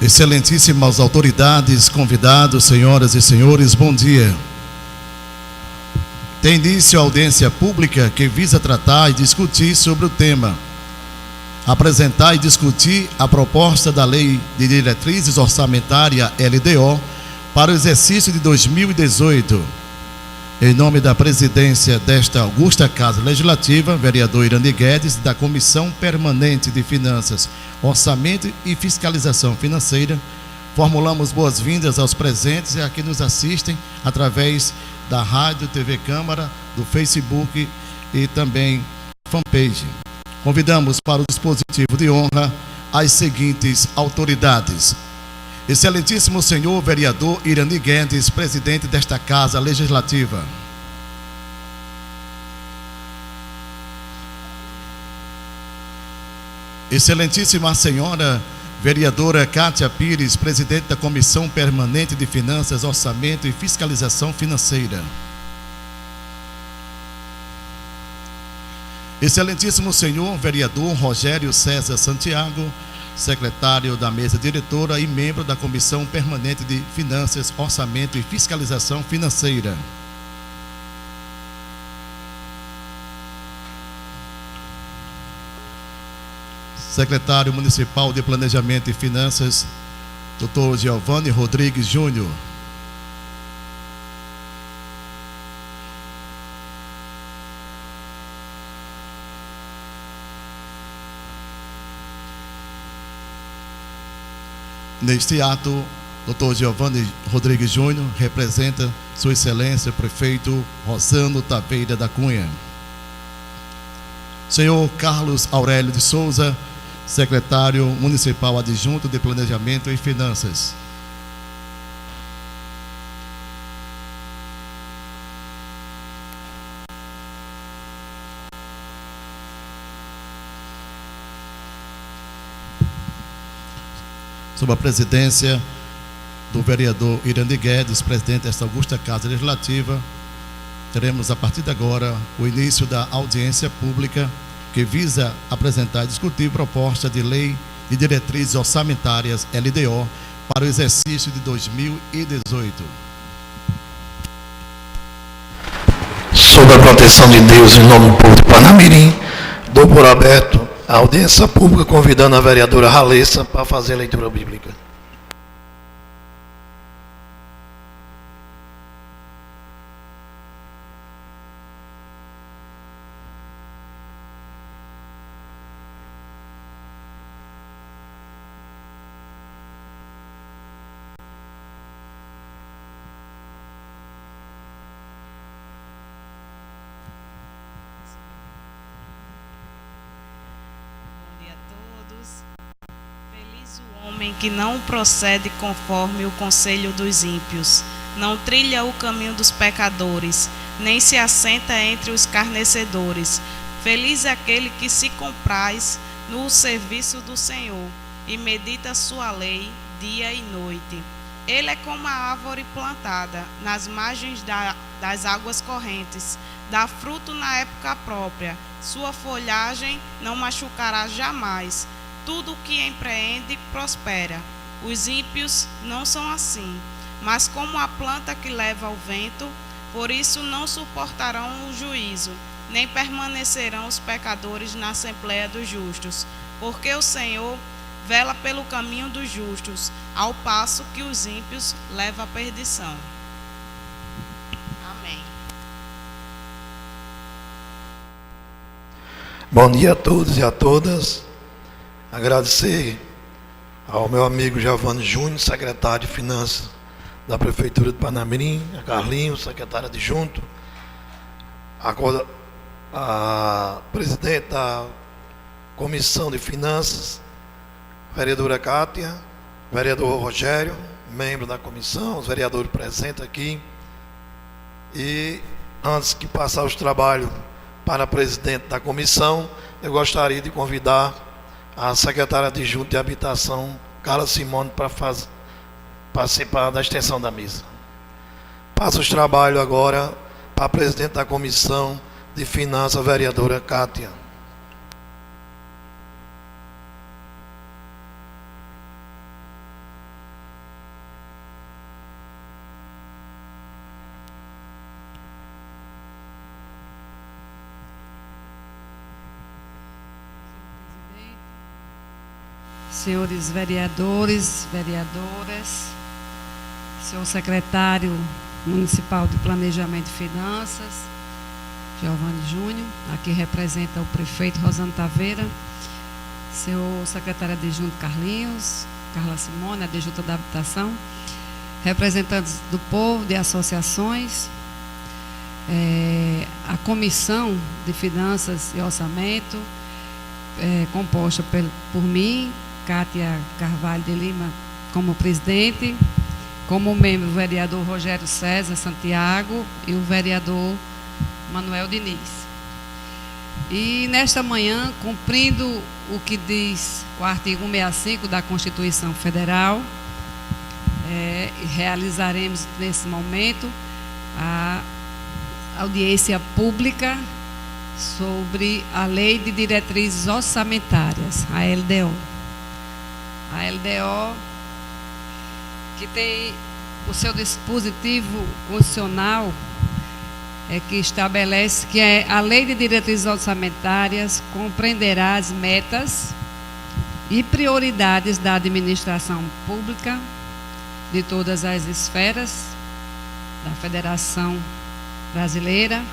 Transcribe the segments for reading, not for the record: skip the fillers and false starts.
Excelentíssimas autoridades, convidados, senhoras e senhores, bom dia. Tem início a audiência pública que visa tratar e discutir sobre o tema: apresentar e discutir a proposta da Lei de Diretrizes Orçamentária LDO para o exercício de 2018. Em nome da presidência desta augusta Casa Legislativa, vereador Irani Guedes, da Comissão Permanente de Finanças, Orçamento e Fiscalização Financeira, formulamos boas-vindas aos presentes e a que nos assistem através da Rádio TV Câmara, do Facebook e também fanpage. Convidamos para o dispositivo de honra as seguintes autoridades: Excelentíssimo senhor vereador Irani Guedes, presidente desta Casa Legislativa. Excelentíssima senhora vereadora Kátia Pires, presidente da Comissão Permanente de Finanças, Orçamento e Fiscalização Financeira. Excelentíssimo senhor vereador Rogério César Santiago, secretário da mesa diretora e membro da Comissão Permanente de Finanças, Orçamento e Fiscalização Financeira. Secretário Municipal de Planejamento e Finanças, Dr. Giovanni Rodrigues Júnior. Neste ato, Dr. Giovanni Rodrigues Júnior representa Sua Excelência, Prefeito Rosano Taveira da Cunha. Senhor Carlos Aurélio de Souza, Secretário Municipal Adjunto de Planejamento e Finanças. Sob a presidência do vereador Irani Guedes, presidente desta augusta Casa Legislativa, teremos a partir de agora o início da audiência pública que visa apresentar e discutir proposta de Lei de Diretrizes Orçamentárias LDO para o exercício de 2018. Sob a proteção de Deus, em nome do povo de Panamirim, dou por aberto a audiência pública, convidando a vereadora Ralessa para fazer a leitura bíblica. Que não procede conforme o conselho dos ímpios, não trilha o caminho dos pecadores, nem se assenta entre os escarnecedores. Feliz é aquele que se compraz no serviço do Senhor e medita sua lei dia e noite. Ele é como a árvore plantada nas margens das águas correntes, dá fruto na época própria, sua folhagem não machucará jamais. Tudo o que empreende prospera. Os ímpios não são assim, mas como a planta que leva ao vento, por isso não suportarão o juízo, nem permanecerão os pecadores na assembleia dos justos. Porque o Senhor vela pelo caminho dos justos, ao passo que os ímpios levam à perdição. Amém. Bom dia a todos e a todas. Agradecer ao meu amigo Giovanni Júnior, secretário de Finanças da Prefeitura de Panamirim, a Carlinhos, secretário adjunto, a presidente da Comissão de Finanças, vereadora Kátia, vereador Rogério, membro da comissão, os vereadores presentes aqui. E antes de passar os trabalhos para a presidente da comissão, eu gostaria de convidar a secretária adjunta de Habitação, Carla Simone, para participar da extensão da mesa. Passo os trabalhos agora para a presidente da Comissão de Finanças, a vereadora Kátia. senhores vereadores, vereadoras, senhor secretário municipal de Planejamento e Finanças, Giovanni Júnior, aqui representa o prefeito Rosano Taveira, senhor secretário adjunto Carlinhos, Carla Simone, adjunta da Habitação, representantes do povo, de associações, a Comissão de Finanças e Orçamento, composta por mim, Cátia Carvalho de Lima, como presidente, como membro o vereador Rogério César Santiago e o vereador Manuel Diniz. E nesta manhã, cumprindo o que diz o artigo 165 da Constituição Federal, realizaremos nesse momento a audiência pública sobre a Lei de Diretrizes Orçamentárias, a LDO. A LDO, que tem o seu dispositivo constitucional, que estabelece que a Lei de Diretrizes Orçamentárias compreenderá as metas e prioridades da administração pública de todas as esferas da Federação Brasileira,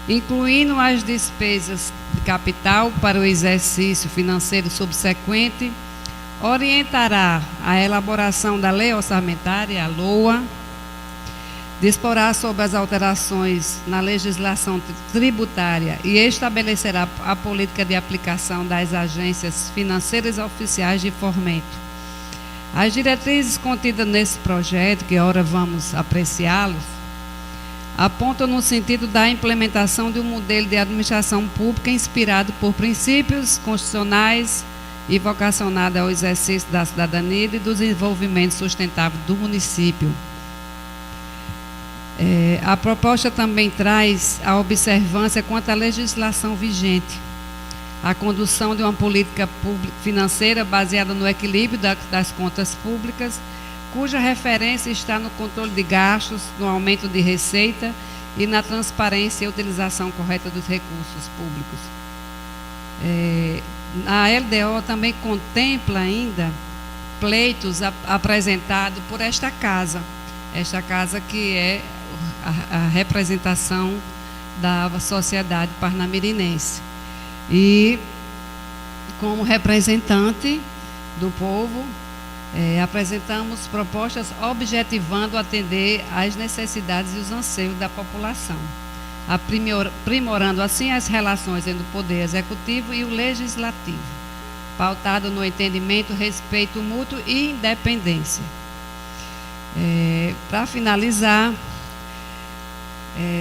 incluindo as despesas de capital para o exercício financeiro subsequente, orientará a elaboração da Lei Orçamentária, a LOA, disporá sobre as alterações na legislação tributária e estabelecerá a política de aplicação das agências financeiras oficiais de fomento. As diretrizes contidas nesse projeto, que ora vamos apreciá-los, apontam no sentido da implementação de um modelo de administração pública inspirado por princípios constitucionais e vocacionado ao exercício da cidadania e do desenvolvimento sustentável do município. A proposta também traz a observância quanto à legislação vigente, a condução de uma política financeira baseada no equilíbrio das contas públicas, cuja referência está no controle de gastos, no aumento de receita e na transparência e utilização correta dos recursos públicos. A LDO também contempla ainda pleitos apresentados por esta casa que é a representação da sociedade parnamirinense. E, como representante do povo, apresentamos propostas objetivando atender às necessidades e os anseios da população, aprimorando assim as relações entre o Poder Executivo e o Legislativo, pautado no entendimento, respeito mútuo e independência. Para finalizar,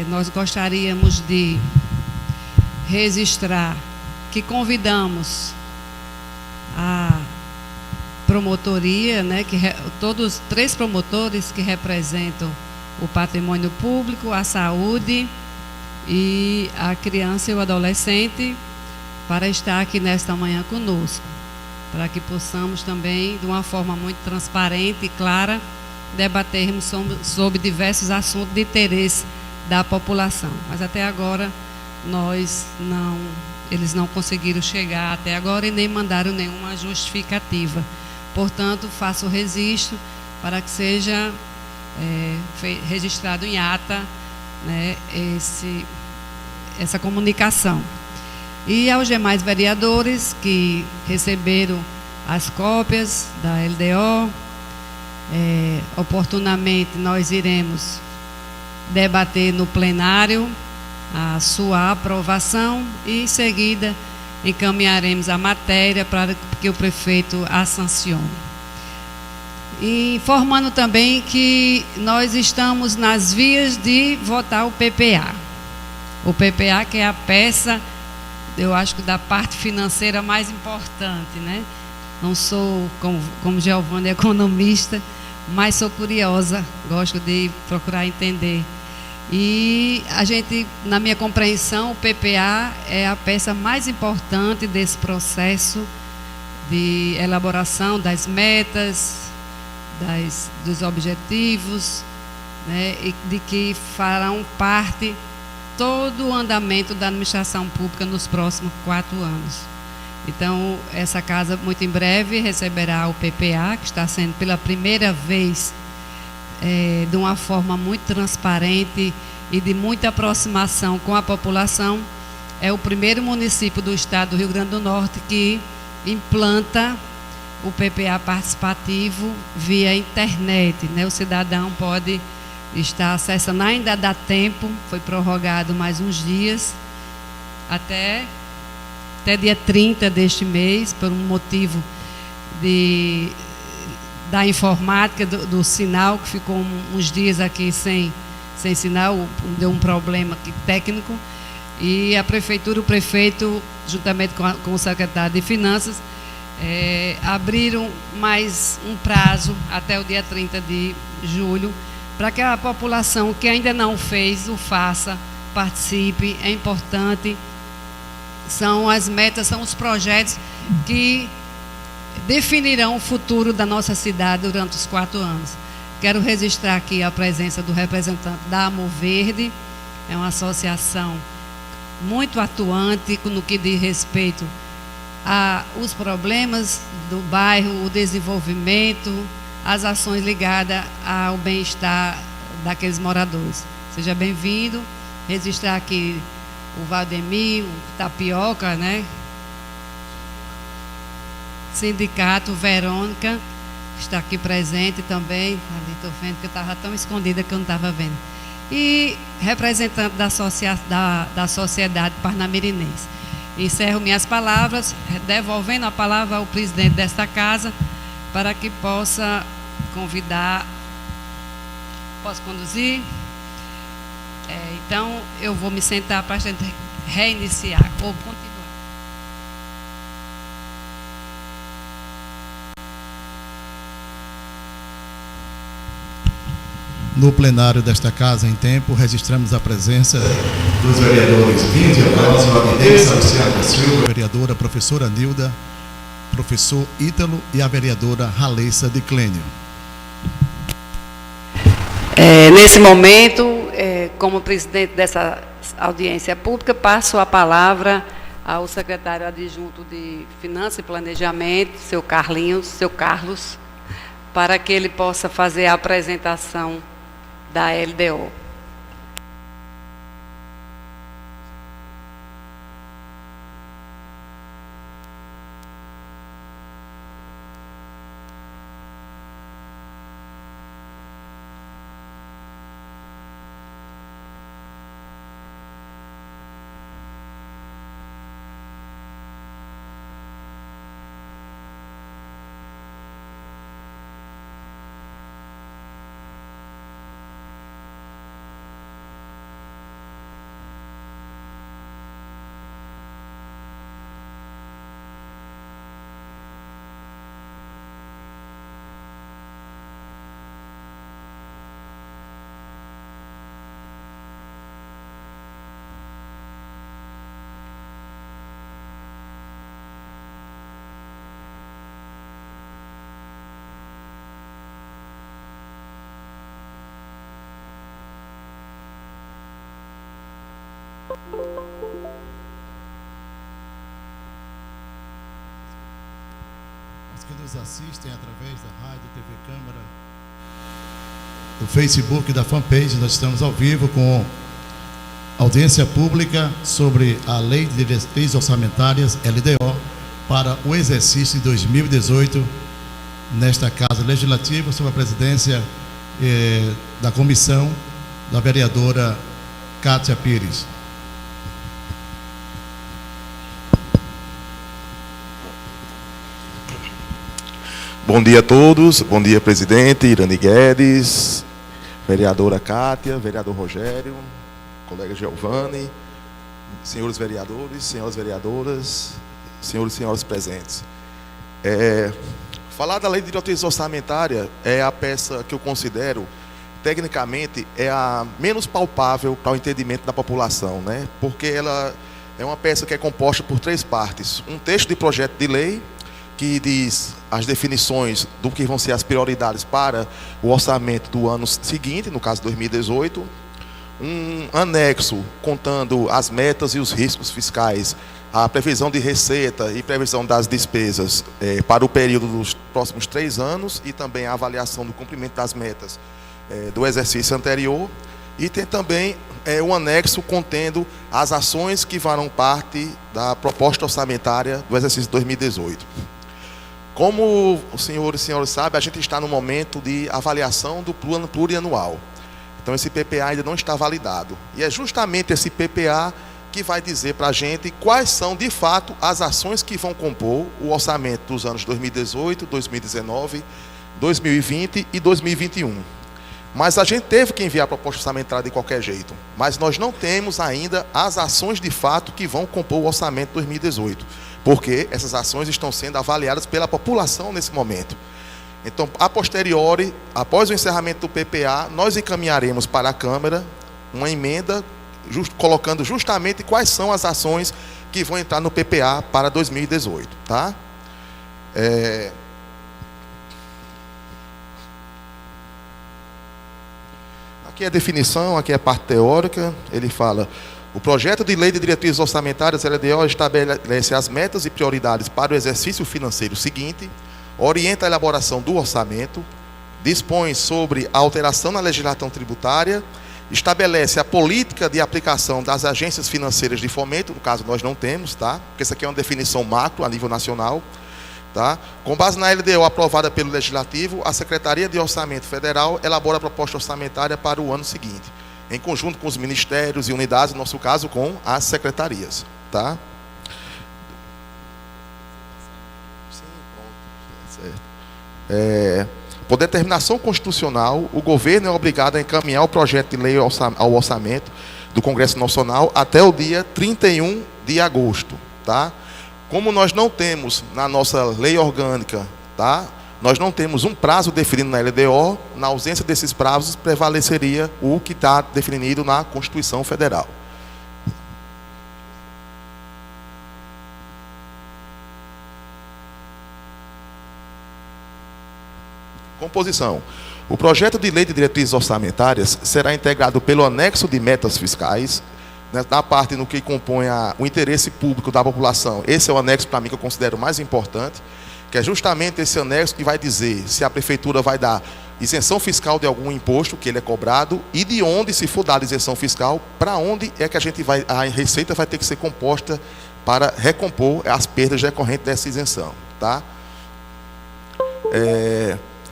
nós gostaríamos de registrar que convidamos a promotoria, todos 3 promotores que representam o patrimônio público, a saúde e a criança e o adolescente, para estar aqui nesta manhã conosco, para que possamos também, de uma forma muito transparente e clara, debatermos sobre diversos assuntos de interesse da população. Mas até agora eles não conseguiram chegar até agora e nem mandaram nenhuma justificativa. Portanto, faço o registro para que seja registrado em ata, essa comunicação. E aos demais vereadores que receberam as cópias da LDO, oportunamente nós iremos debater no plenário a sua aprovação e, em seguida, encaminharemos a matéria para que o prefeito a sancione. E informando também que nós estamos nas vias de votar o PPA. O PPA, que é a peça, eu acho que da parte financeira mais importante, Não sou, como Giovanni, economista, mas sou curiosa, gosto de procurar entender. E a gente, na minha compreensão, o PPA é a peça mais importante desse processo de elaboração das metas, dos objetivos, e de que farão parte todo o andamento da administração pública nos próximos 4 anos. Então, essa casa, muito em breve, receberá o PPA, que está sendo pela primeira vez, de uma forma muito transparente e de muita aproximação com a população. É o primeiro município do estado do Rio Grande do Norte que implanta o PPA participativo via internet, né? O cidadão pode estar acessando, ainda dá tempo, foi prorrogado mais uns dias, até dia 30 deste mês, por um motivo da informática, do sinal, que ficou uns dias aqui sem sinal, deu um problema aqui técnico, e a prefeitura, o prefeito, juntamente com o secretário de Finanças, abriram mais um prazo até o dia 30 de julho, para que a população que ainda não fez, o faça, participe, é importante. São as metas, são os projetos que definirão o futuro da nossa cidade durante os 4 anos. Quero registrar aqui a presença do representante da Amor Verde, é uma associação muito atuante no que diz respeito aos problemas do bairro, o desenvolvimento, as ações ligadas ao bem-estar daqueles moradores. Seja bem-vindo. Registrar aqui o Valdemir, o Tapioca, né? Sindicato Verônica, que está aqui presente também. Ali estou vendo que eu estava tão escondida que eu não estava vendo. E representante da Sociedade Parnamirinense. Encerro minhas palavras, devolvendo a palavra ao presidente desta casa, para que possa convidar. Posso conduzir? Então, eu vou me sentar para a gente reiniciar ou continuar. No plenário desta casa, em tempo, registramos a presença dos vereadores Índia Brasil, Avidense, Luciana Silva, vereadora professora Nilda, professor Ítalo e a vereadora Raleissa de Clênio. Nesse momento, como presidente dessa audiência pública, passo a palavra ao secretário adjunto de Finanças e Planejamento, seu Carlos, para que ele possa fazer a apresentação da LDO. Os que nos assistem através da rádio, TV Câmara, do Facebook e da fanpage, nós estamos ao vivo com audiência pública sobre a Lei de Diretrizes Orçamentárias, LDO, para o exercício de 2018, nesta Casa Legislativa, sob a presidência da comissão da vereadora Kátia Pires. Bom dia a todos, bom dia presidente Irani Guedes, vereadora Kátia, vereador Rogério, colega Giovanni, senhores vereadores, senhoras vereadoras, senhores e senhoras presentes. Falar da Lei de Diretrizes Orçamentárias é a peça que eu considero, tecnicamente, é a menos palpável para o entendimento da população, né? Porque ela é uma peça que é composta por 3 partes. Um texto de projeto de lei, que diz as definições do que vão ser as prioridades para o orçamento do ano seguinte, no caso 2018. um anexo contando as metas e os riscos fiscais, a previsão de receita e previsão das despesas para o período dos próximos 3 anos e também a avaliação do cumprimento das metas do exercício anterior. E tem também um anexo contendo as ações que farão parte da proposta orçamentária do exercício 2018. Como os senhores e senhoras sabem, a gente está no momento de avaliação do plano plurianual. Então esse PPA ainda não está validado. E é justamente esse PPA que vai dizer para a gente quais são, de fato, as ações que vão compor o orçamento dos anos 2018, 2019, 2020 e 2021. Mas a gente teve que enviar a proposta orçamentária de qualquer jeito. Mas nós não temos ainda as ações, de fato, que vão compor o orçamento 2018. Porque essas ações estão sendo avaliadas pela população nesse momento. Então, a posteriori, após o encerramento do PPA, nós encaminharemos para a Câmara uma emenda colocando justamente quais são as ações que vão entrar no PPA para 2018, tá? Aqui é a definição, aqui é a parte teórica. Ele fala: o projeto de lei de diretrizes orçamentárias, LDO, estabelece as metas e prioridades para o exercício financeiro seguinte, orienta a elaboração do orçamento, dispõe sobre a alteração na legislação tributária, estabelece a política de aplicação das agências financeiras de fomento, no caso nós não temos, tá? Porque isso aqui é uma definição macro a nível nacional, tá? Com base na LDO aprovada pelo Legislativo, a Secretaria de Orçamento Federal elabora a proposta orçamentária para o ano seguinte, em conjunto com os ministérios e unidades, no nosso caso com as secretarias, tá? Sim, pronto, certo. Por determinação constitucional, o governo é obrigado a encaminhar o projeto de lei ao orçamento do Congresso Nacional até o dia 31 de agosto, tá? Como nós não temos na nossa lei orgânica, tá? Nós não temos um prazo definido na LDO, na ausência desses prazos prevaleceria o que está definido na Constituição Federal. Composição. O projeto de lei de diretrizes orçamentárias será integrado pelo anexo de metas fiscais, na parte no que compõe o interesse público da população. Esse é o anexo, para mim, que eu considero mais importante, que é justamente esse anexo que vai dizer se a prefeitura vai dar isenção fiscal de algum imposto que ele é cobrado e de onde, se for dada isenção fiscal, para onde é que a receita vai ter que ser composta para recompor as perdas decorrentes dessa isenção, tá?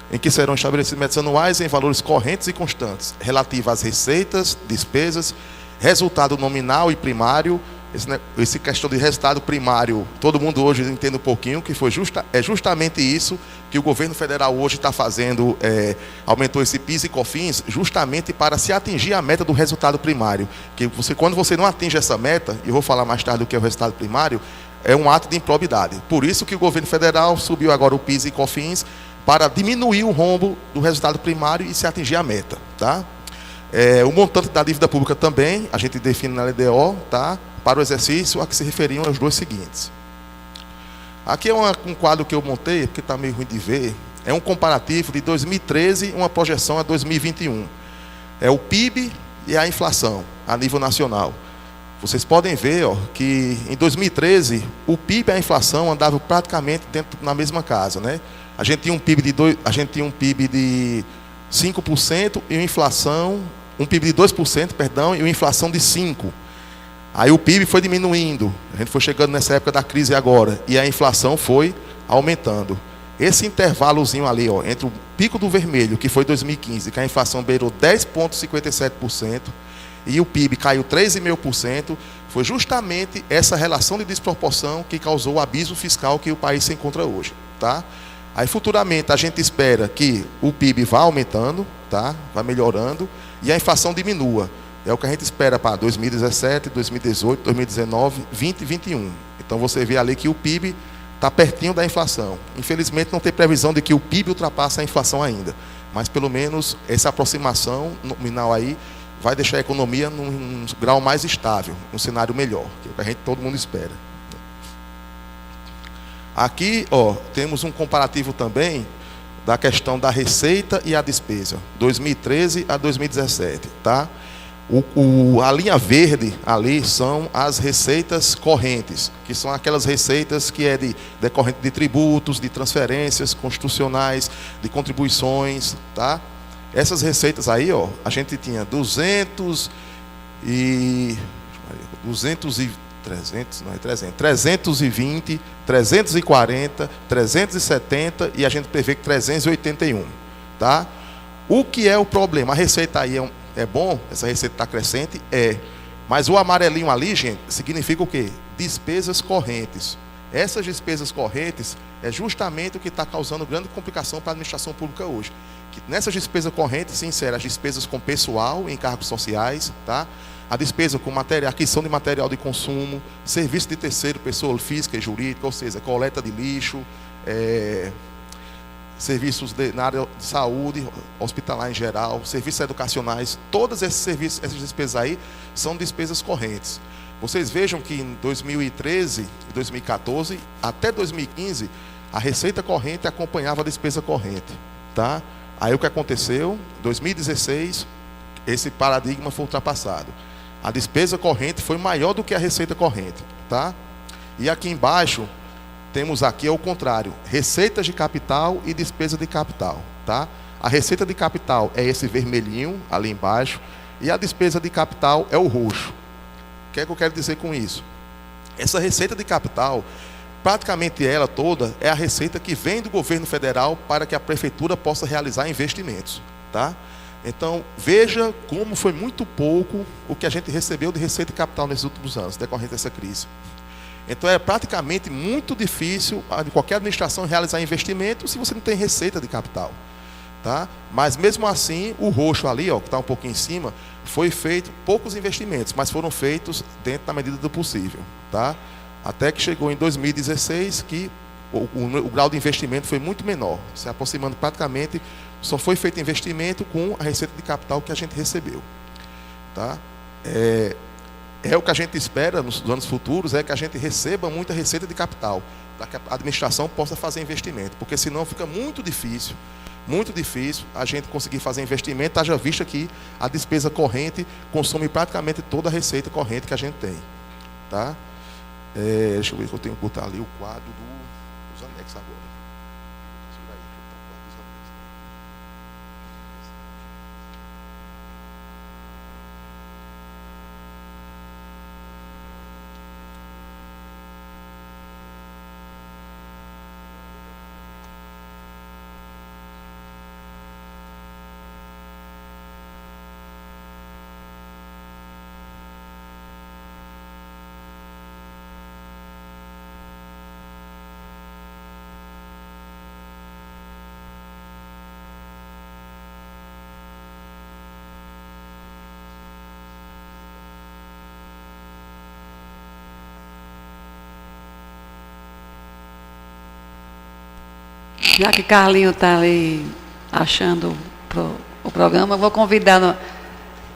Em que serão estabelecidos metas anuais em valores correntes e constantes, relativos às receitas, despesas, resultado nominal e primário. Esse questão de resultado primário, todo mundo hoje entende um pouquinho, que é justamente isso que o governo federal hoje está fazendo, aumentou esse PIS e COFINS, justamente para se atingir a meta do resultado primário. Que quando você não atinge essa meta, e eu vou falar mais tarde do que é o resultado primário, é um ato de improbidade. Por isso que o governo federal subiu agora o PIS e COFINS, para diminuir o rombo do resultado primário e se atingir a meta, tá? O montante da dívida pública também, a gente define na LDO, tá? Para o exercício a que se referiam os dois seguintes. Aqui é um quadro que eu montei, porque está meio ruim de ver, é um comparativo de 2013 e uma projeção a 2021. É o PIB e a inflação a nível nacional. Vocês podem ver que em 2013 o PIB e a inflação andavam praticamente na mesma casa, né? A gente tinha um PIB de 5% e uma inflação, um PIB de 2%, perdão, e uma inflação de 5%. Aí o PIB foi diminuindo, a gente foi chegando nessa época da crise agora, e a inflação foi aumentando. Esse intervalozinho ali, entre o pico do vermelho, que foi 2015, que a inflação beirou 10,57%, e o PIB caiu 3,5%, foi justamente essa relação de desproporção que causou o abismo fiscal que o país se encontra hoje, tá? Aí futuramente a gente espera que o PIB vá aumentando, tá? Vai melhorando, e a inflação diminua. É o que a gente espera para 2017, 2018, 2019, 2020 e 2021. Então você vê ali que o PIB está pertinho da inflação. Infelizmente não tem previsão de que o PIB ultrapasse a inflação ainda. Mas pelo menos essa aproximação nominal aí vai deixar a economia num grau mais estável, num cenário melhor, que é o que todo mundo espera. Aqui, temos um comparativo também da questão da receita e a despesa, 2013 a 2017, tá? A linha verde ali são as receitas correntes, que são aquelas receitas que é decorrente de tributos, de transferências constitucionais, de contribuições, tá? Essas receitas aí, ó, a gente tinha 320, 340, 370 e a gente prevê que 381, tá? O que é o problema? A receita aí é bom, essa receita está crescente, mas o amarelinho ali, gente, significa o quê? Despesas correntes. Essas despesas correntes é justamente o que está causando grande complicação para a administração pública hoje. Que nessas despesas correntes se inserem as despesas com pessoal, encargos sociais, tá? A despesa com aquisição de material de consumo, serviço de terceiro, pessoa física e jurídica, ou seja, coleta de lixo, serviços na área de saúde, hospitalar em geral, serviços educacionais, todos esses serviços, essas despesas aí, são despesas correntes. Vocês vejam que em 2013, 2014, até 2015, a receita corrente acompanhava a despesa corrente, tá? Aí o que aconteceu? Em 2016, esse paradigma foi ultrapassado. A despesa corrente foi maior do que a receita corrente, tá? E aqui embaixo, temos aqui ao contrário, receitas de capital e despesa de capital, tá? A receita de capital é esse vermelhinho ali embaixo e a despesa de capital é o roxo. O que é que eu quero dizer com isso? Essa receita de capital, praticamente ela toda, é a receita que vem do governo federal para que a prefeitura possa realizar investimentos, tá? Então, veja como foi muito pouco o que a gente recebeu de receita de capital nesses últimos anos, decorrente dessa crise. Então, é praticamente muito difícil de qualquer administração realizar investimento se você não tem receita de capital, tá? Mas, mesmo assim, o roxo ali, ó, que está um pouquinho em cima, foi feito poucos investimentos, mas foram feitos dentro da medida do possível, tá? Até que chegou em 2016 que o grau de investimento foi muito menor, se aproximando praticamente, só foi feito investimento com a receita de capital que a gente recebeu, tá? O que a gente espera nos anos futuros, é que a gente receba muita receita de capital, para que a administração possa fazer investimento, porque senão fica muito difícil a gente conseguir fazer investimento, haja vista que a despesa corrente consome praticamente toda a receita corrente que a gente tem, tá? Deixa eu ver se eu tenho que botar ali o quadro dos anexos agora. Já que Carlinho está ali achando o programa, vou convidar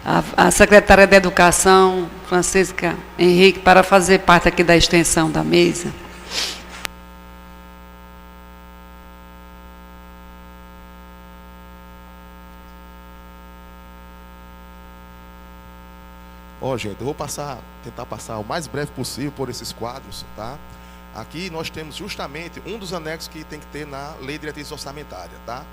a secretária de Educação, Francisca Henrique, para fazer parte aqui da extensão da mesa. Gente, eu vou tentar passar o mais breve possível por esses quadros, tá? Aqui nós temos justamente um dos anexos que tem que ter na Lei de Diretriz Orçamentária, tá?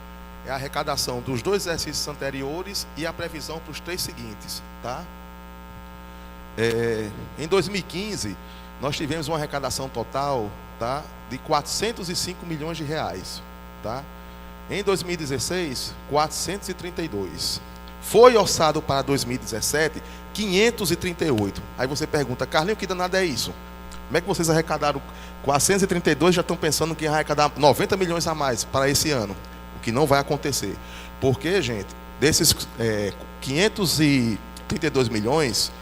É a arrecadação dos 2 exercícios anteriores e a previsão para os 3 seguintes, tá? Em 2015, nós tivemos uma arrecadação total, tá, de 405 milhões de reais, tá? Em 2016, 432. Foi orçado para 2017, 538. Aí você pergunta, Carlinhos, que danado é isso? Como é que vocês arrecadaram 432 e já estão pensando que vai arrecadar 90 milhões a mais para esse ano? O que não vai acontecer. Porque, gente, desses 532 milhões,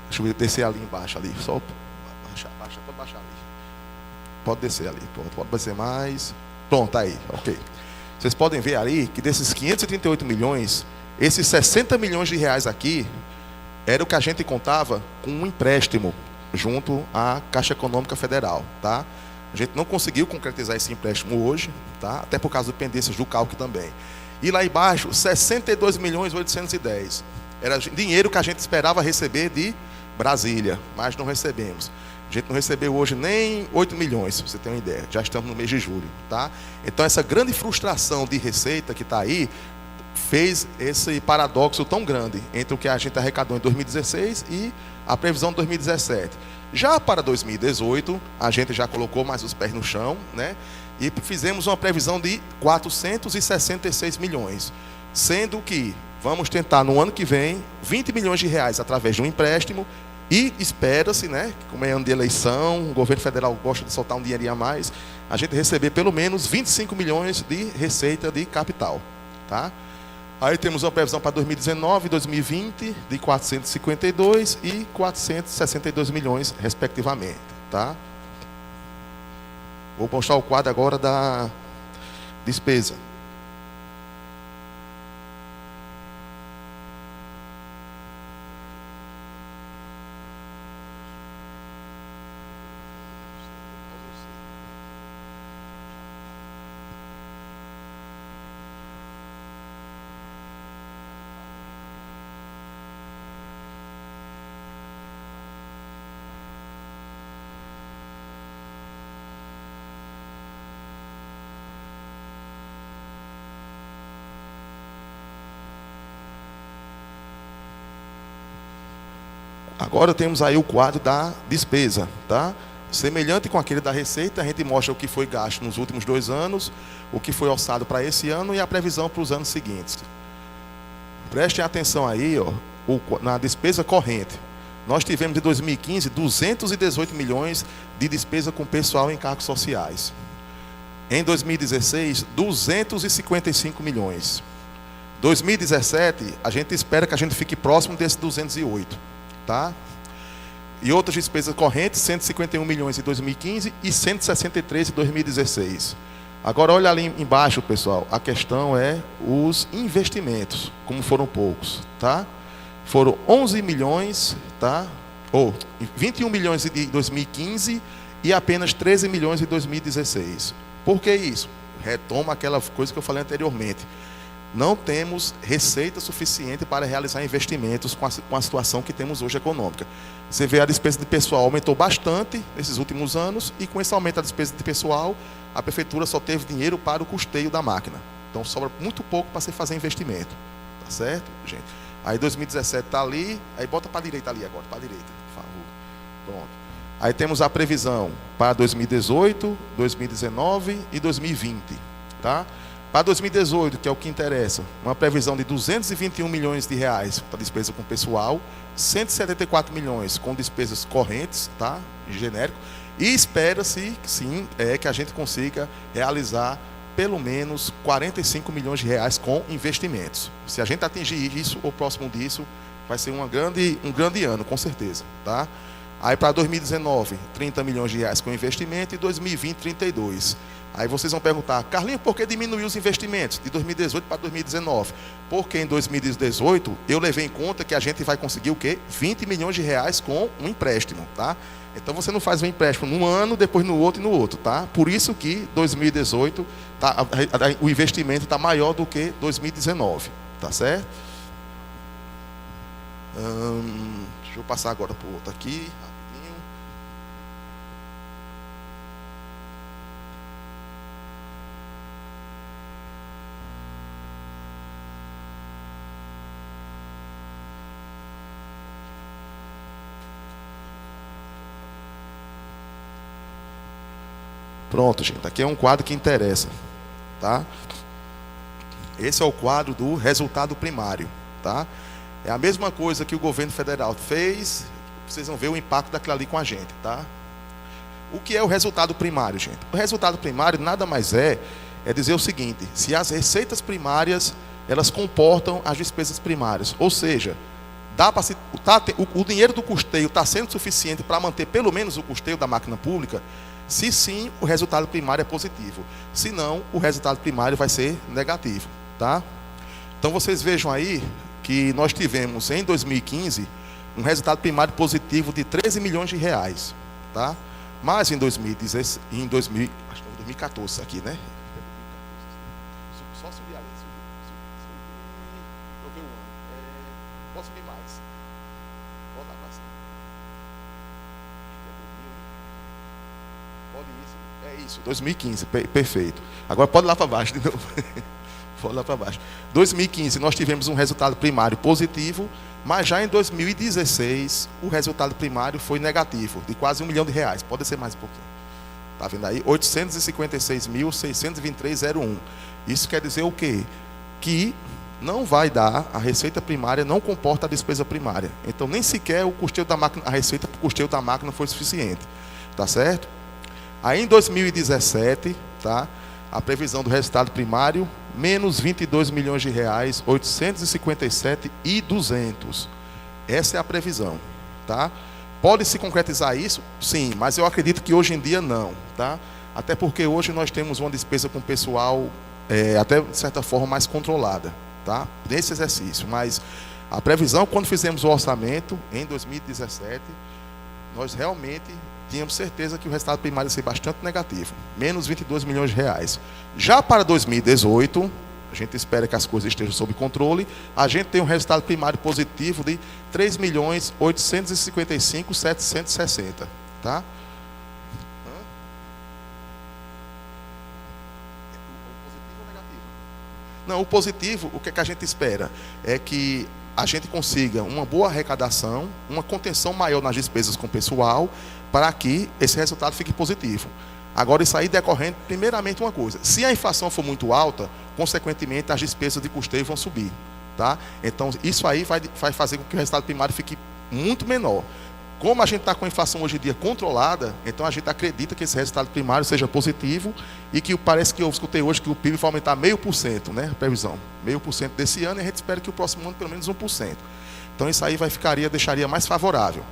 deixa eu descer ali embaixo, ali, só pode baixar ali. Pode descer ali, pode descer mais. Pronto, aí, ok. Vocês podem ver ali que desses 538 milhões, esses 60 milhões de reais aqui, era o que a gente contava com um empréstimo junto à Caixa Econômica Federal, tá? A gente não conseguiu concretizar esse empréstimo hoje, tá? Até por causa de pendências do cálculo também. E lá embaixo, 62 milhões 810. Era dinheiro que a gente esperava receber de Brasília, mas não recebemos. A gente não recebeu hoje nem 8 milhões, para você ter uma ideia. Já estamos no mês de julho, tá? Então, essa grande frustração de receita que está aí, fez esse paradoxo tão grande entre o que a gente arrecadou em 2016 e a previsão de 2017. Já para 2018, a gente já colocou mais os pés no chão, né? E fizemos uma previsão de 466 milhões, sendo que vamos tentar no ano que vem 20 milhões de reais através de um empréstimo e espera-se, né, como é ano de eleição, o governo federal gosta de soltar um dinheirinho a mais, a gente receber pelo menos 25 milhões de receita de capital, tá? Aí temos uma previsão para 2019 e 2020 de 452 e 462 milhões, respectivamente, tá? Vou mostrar o quadro agora da despesa. Agora temos aí o quadro da despesa, tá? Semelhante com aquele da receita, a gente mostra o que foi gasto nos últimos 2 anos, o que foi orçado para esse ano e a previsão para os anos seguintes. Prestem atenção aí, ó, na despesa corrente. Nós tivemos em 2015 218 milhões de despesa com pessoal em cargos sociais. Em 2016, 255 milhões. 2017, a gente espera que a gente fique próximo desse 208, tá? E outras despesas correntes, 151 milhões em 2015 e 163 em 2016. Agora olha ali embaixo, pessoal, a questão é os investimentos, como foram poucos, tá? Foram 11 milhões, tá? Ou 21 milhões em 2015 e apenas 13 milhões em 2016. Por que isso? Retoma aquela coisa que eu falei anteriormente. Não temos receita suficiente para realizar investimentos com a situação que temos hoje econômica. Você vê a despesa de pessoal aumentou bastante nesses últimos anos e com esse aumento da despesa de pessoal, a prefeitura só teve dinheiro para o custeio da máquina. Então sobra muito pouco para se fazer investimento. Tá certo, gente? Aí 2017 está ali, aí bota para a direita ali agora, para a direita, por favor. Pronto. Aí temos a previsão para 2018, 2019 e 2020, tá? Para 2018, que é o que interessa, uma previsão de 221 milhões de reais para despesa com pessoal, 174 milhões com despesas correntes, tá? Genérico, e espera-se, sim, que a gente consiga realizar pelo menos 45 milhões de reais com investimentos. Se a gente atingir isso ou próximo disso, vai ser um grande ano, com certeza, tá? Aí para 2019, 30 milhões de reais com investimento e 2020, 32. Aí vocês vão perguntar, Carlinhos, por que diminuiu os investimentos de 2018 para 2019? Porque em 2018 eu levei em conta que a gente vai conseguir o quê? 20 milhões de reais com um empréstimo, tá? Então você não faz um empréstimo num ano, depois no outro e no outro, tá? Por isso que 2018 o investimento está maior do que 2019, tá certo? Deixa eu passar agora para o outro aqui. Pronto, gente, aqui é um quadro que interessa, tá? Esse é o quadro do resultado primário, tá? É a mesma coisa que o governo federal fez, vocês vão ver o impacto daquilo ali com a gente, tá? O que é o resultado primário, gente? O resultado primário nada mais é dizer o seguinte, se as receitas primárias, elas comportam as despesas primárias, ou seja, o dinheiro do custeio está sendo suficiente para manter pelo menos o custeio da máquina pública. Se sim, o resultado primário é positivo. Se não, o resultado primário vai ser negativo, tá? Então vocês vejam aí que nós tivemos em 2015 um resultado primário positivo de 13 milhões de reais, tá? Mas em 2014 isso aqui, né? Só subir ali. Posso subir Volta lá pra cima. Pode isso. É isso, 2015, perfeito. Agora pode ir lá para baixo de novo. Pode ir lá para baixo. 2015 nós tivemos um resultado primário positivo, mas já em 2016 o resultado primário foi negativo, de quase R$1 milhão. Pode ser mais um pouquinho. Está vendo aí? 856.623,01. Isso quer dizer o quê? Que não vai dar, a receita primária não comporta a despesa primária. Então, nem sequer o custeio da máquina, a receita para o custeio da máquina foi suficiente. Tá certo? Aí, em 2017, tá? A previsão do resultado primário, menos R$22 milhões, 857.200. Essa é a previsão. Tá? Pode se concretizar isso? Sim, mas eu acredito que hoje em dia não. Tá? Até porque hoje nós temos uma despesa com pessoal até de certa forma mais controlada, tá? Nesse exercício. Mas a previsão, quando fizemos o orçamento em 2017, nós realmente tínhamos certeza que o resultado primário ia ser bastante negativo, menos R$22 milhões. Já para 2018, a gente espera que as coisas estejam sob controle, a gente tem um resultado primário positivo de R$3.855.760, tá? Não, o positivo, o que é que a gente espera? É que a gente consiga uma boa arrecadação, uma contenção maior nas despesas com o pessoal, para que esse resultado fique positivo. Agora, isso aí decorrendo, primeiramente, uma coisa. Se a inflação for muito alta, consequentemente, as despesas de custeio vão subir. Tá? Então, isso aí vai fazer com que o resultado primário fique muito menor. Como a gente está com a inflação hoje em dia controlada, então a gente acredita que esse resultado primário seja positivo e que parece que eu escutei hoje que o PIB vai aumentar 0,5%, né? Previsão, 0,5% desse ano, e a gente espera que o próximo ano pelo menos 1%. Então isso aí deixaria mais favorável.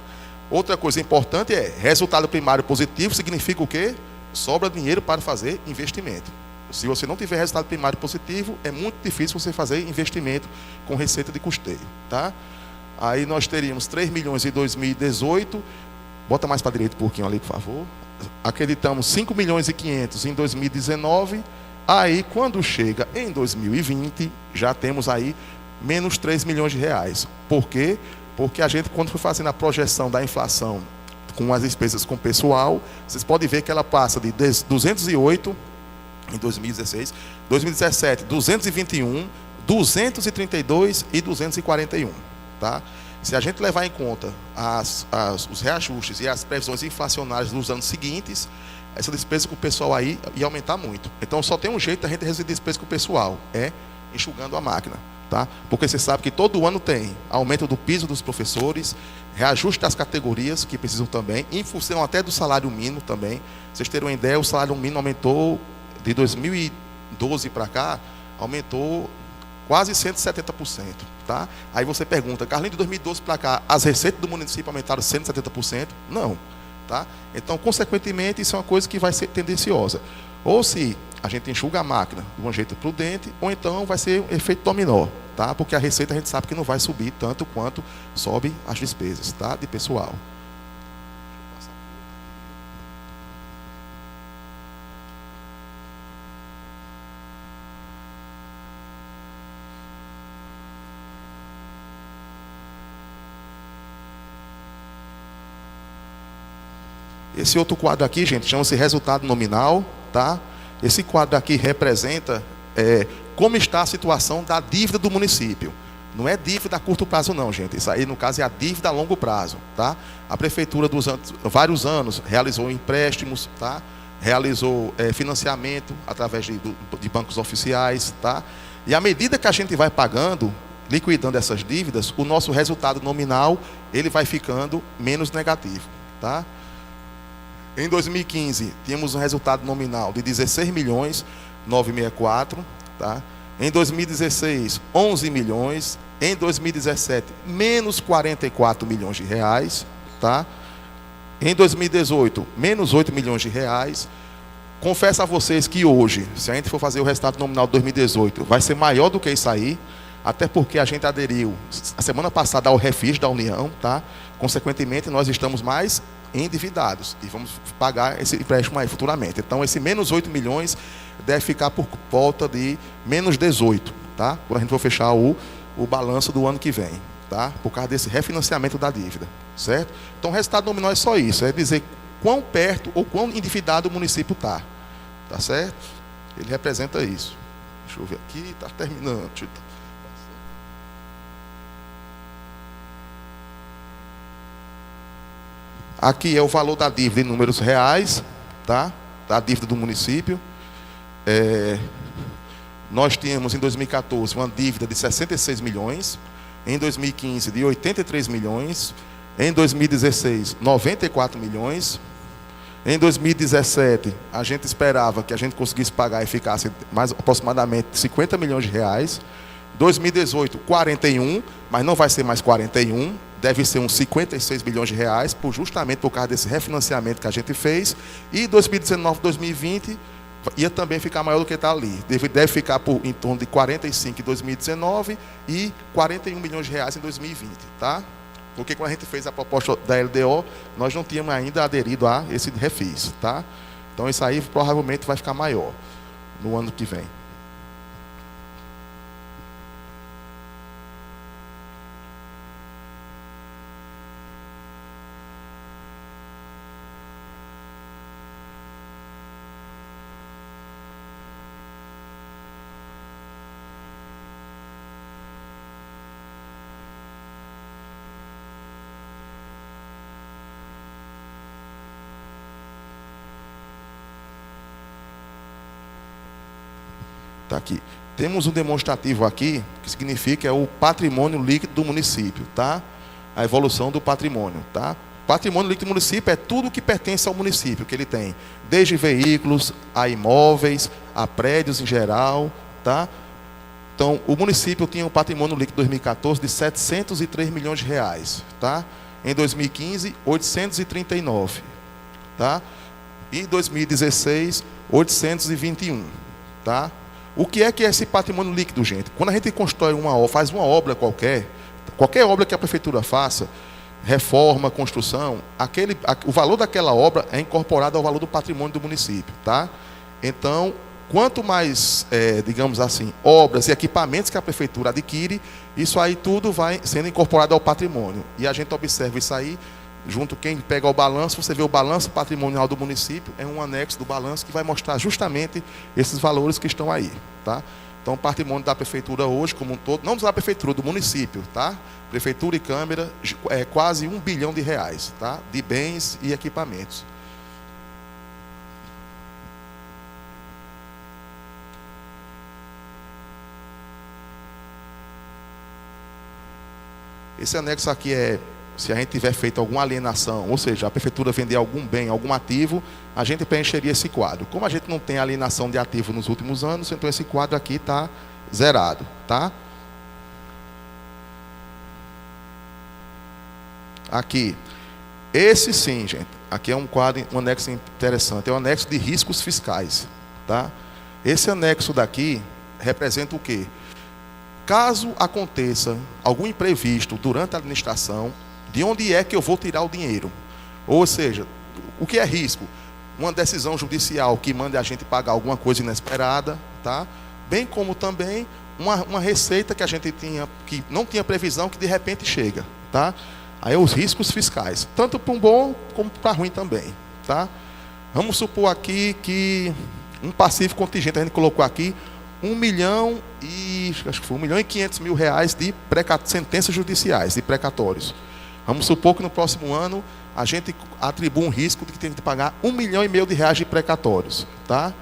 Outra coisa importante é, resultado primário positivo significa o quê? Sobra dinheiro para fazer investimento. Se você não tiver resultado primário positivo, é muito difícil você fazer investimento com receita de custeio, tá? Aí nós teríamos 3 milhões em 2018, bota mais para a direita um pouquinho ali, por favor. Acreditamos 5 milhões e 500 em 2019, aí quando chega em 2020, já temos aí menos 3 milhões de reais. Por quê? Porque a gente, quando foi fazendo a projeção da inflação com as despesas com o pessoal, vocês podem ver que ela passa de 208 em 2016, 2017, 221, 232 e 241. Tá? Se a gente levar em conta os reajustes e as previsões inflacionárias nos anos seguintes, essa despesa com o pessoal aí ia aumentar muito. Então só tem um jeito da gente reduzir despesa com o pessoal, é enxugando a máquina. Tá? Porque você sabe que todo ano tem aumento do piso dos professores, reajuste das categorias que precisam também, em função até do salário mínimo também. Pra vocês terem uma ideia, o salário mínimo aumentou de 2012 para cá, aumentou quase 170%. Tá? Aí você pergunta, Carlinhos, de 2012 para cá, as receitas do município aumentaram 170%? Não. Tá? Então, consequentemente, isso é uma coisa que vai ser tendenciosa. Ou se a gente enxuga a máquina de um jeito prudente, ou então vai ser um efeito dominó. Tá? Porque a receita a gente sabe que não vai subir tanto quanto sobe as despesas, tá? De pessoal. Esse outro quadro aqui, gente, chama-se resultado nominal, tá? Esse quadro aqui representa como está a situação da dívida do município. Não é dívida a curto prazo não, gente. Isso aí, no caso, é a dívida a longo prazo, tá? A prefeitura, vários anos, realizou empréstimos, tá? Realizou financiamento através de bancos oficiais, tá? E à medida que a gente vai pagando, liquidando essas dívidas, o nosso resultado nominal, ele vai ficando menos negativo, tá? Em 2015, tínhamos um resultado nominal de 16 milhões 964, tá? Em 2016, 11 milhões. Em 2017, menos 44 milhões de reais, tá? Em 2018, menos 8 milhões de reais. Confesso a vocês que hoje, se a gente for fazer o resultado nominal de 2018, vai ser maior do que isso aí, até porque a gente aderiu a semana passada ao refis da União, tá? Consequentemente, nós estamos mais endividados e vamos pagar esse empréstimo aí futuramente. Então, esse menos 8 milhões deve ficar por volta de menos 18, tá? Quando a gente for fechar o balanço do ano que vem. tá? Por causa desse refinanciamento da dívida, certo? Então o resultado nominal é só isso, é dizer quão perto ou quão endividado o município está, tá certo? Ele representa isso. Deixa eu ver aqui, está terminando. Aqui é o valor da dívida em números reais, tá? Da dívida do município. Nós tínhamos em 2014 uma dívida de 66 milhões, em 2015 de 83 milhões, em 2016 94 milhões, em 2017 a gente esperava que a gente conseguisse pagar e ficasse mais aproximadamente 50 milhões de reais, 2018 41, mas não vai ser mais 41, deve ser uns 56 milhões de reais, justamente por causa desse refinanciamento que a gente fez, e 2019, 2020 ia também ficar maior do que está ali. Deve ficar em torno de 45 em 2019 e 41 milhões de reais em 2020, tá? Porque quando a gente fez a proposta da LDO, nós não tínhamos ainda aderido a esse refis, tá? Então isso aí provavelmente vai ficar maior no ano que vem. Tá aqui. Temos um demonstrativo aqui, que significa o patrimônio líquido do município, tá? A evolução do patrimônio, tá? Patrimônio líquido do município é tudo que pertence ao município, que ele tem, desde veículos, a imóveis, a prédios em geral, tá? Então, o município tinha um patrimônio líquido em 2014 de 703 milhões de reais, tá? Em 2015, 839, tá? E em 2016, 821, tá? O que é esse patrimônio líquido, gente? Quando a gente constrói faz uma obra qualquer obra que a prefeitura faça, reforma, construção, o valor daquela obra é incorporado ao valor do patrimônio do município, tá? Então, quanto mais, digamos assim, obras e equipamentos que a prefeitura adquire, isso aí tudo vai sendo incorporado ao patrimônio. E a gente observa isso aí, junto quem pega o balanço, você vê o balanço patrimonial do município, é um anexo do balanço que vai mostrar justamente esses valores que estão aí, tá? Então, o patrimônio da prefeitura hoje, como um todo, não da prefeitura, do município, tá? Prefeitura e Câmara, é quase R$1 bilhão, tá? De bens e equipamentos. Esse anexo aqui se a gente tiver feito alguma alienação, ou seja, a prefeitura vender algum bem, algum ativo, a gente preencheria esse quadro. Como a gente não tem alienação de ativo nos últimos anos, então esse quadro aqui está zerado, tá? Aqui, esse sim, gente, aqui é um quadro, um anexo interessante, é o anexo de riscos fiscais, tá? Esse anexo daqui representa o quê? Caso aconteça algum imprevisto durante a administração, de onde é que eu vou tirar o dinheiro? Ou seja, o que é risco? Uma decisão judicial que mande a gente pagar alguma coisa inesperada, tá? Bem como também uma receita que a gente tinha, que não tinha previsão, que de repente chega, tá? Aí os riscos fiscais, tanto para um bom como para ruim também, tá? Vamos supor aqui que um passivo contingente, a gente colocou aqui, acho que foi 1 milhão e 500 mil reais de sentenças judiciais, de precatórios. Vamos supor que no próximo ano a gente atribua um risco de que tem que pagar 1,5 milhão de reais de precatórios, tá?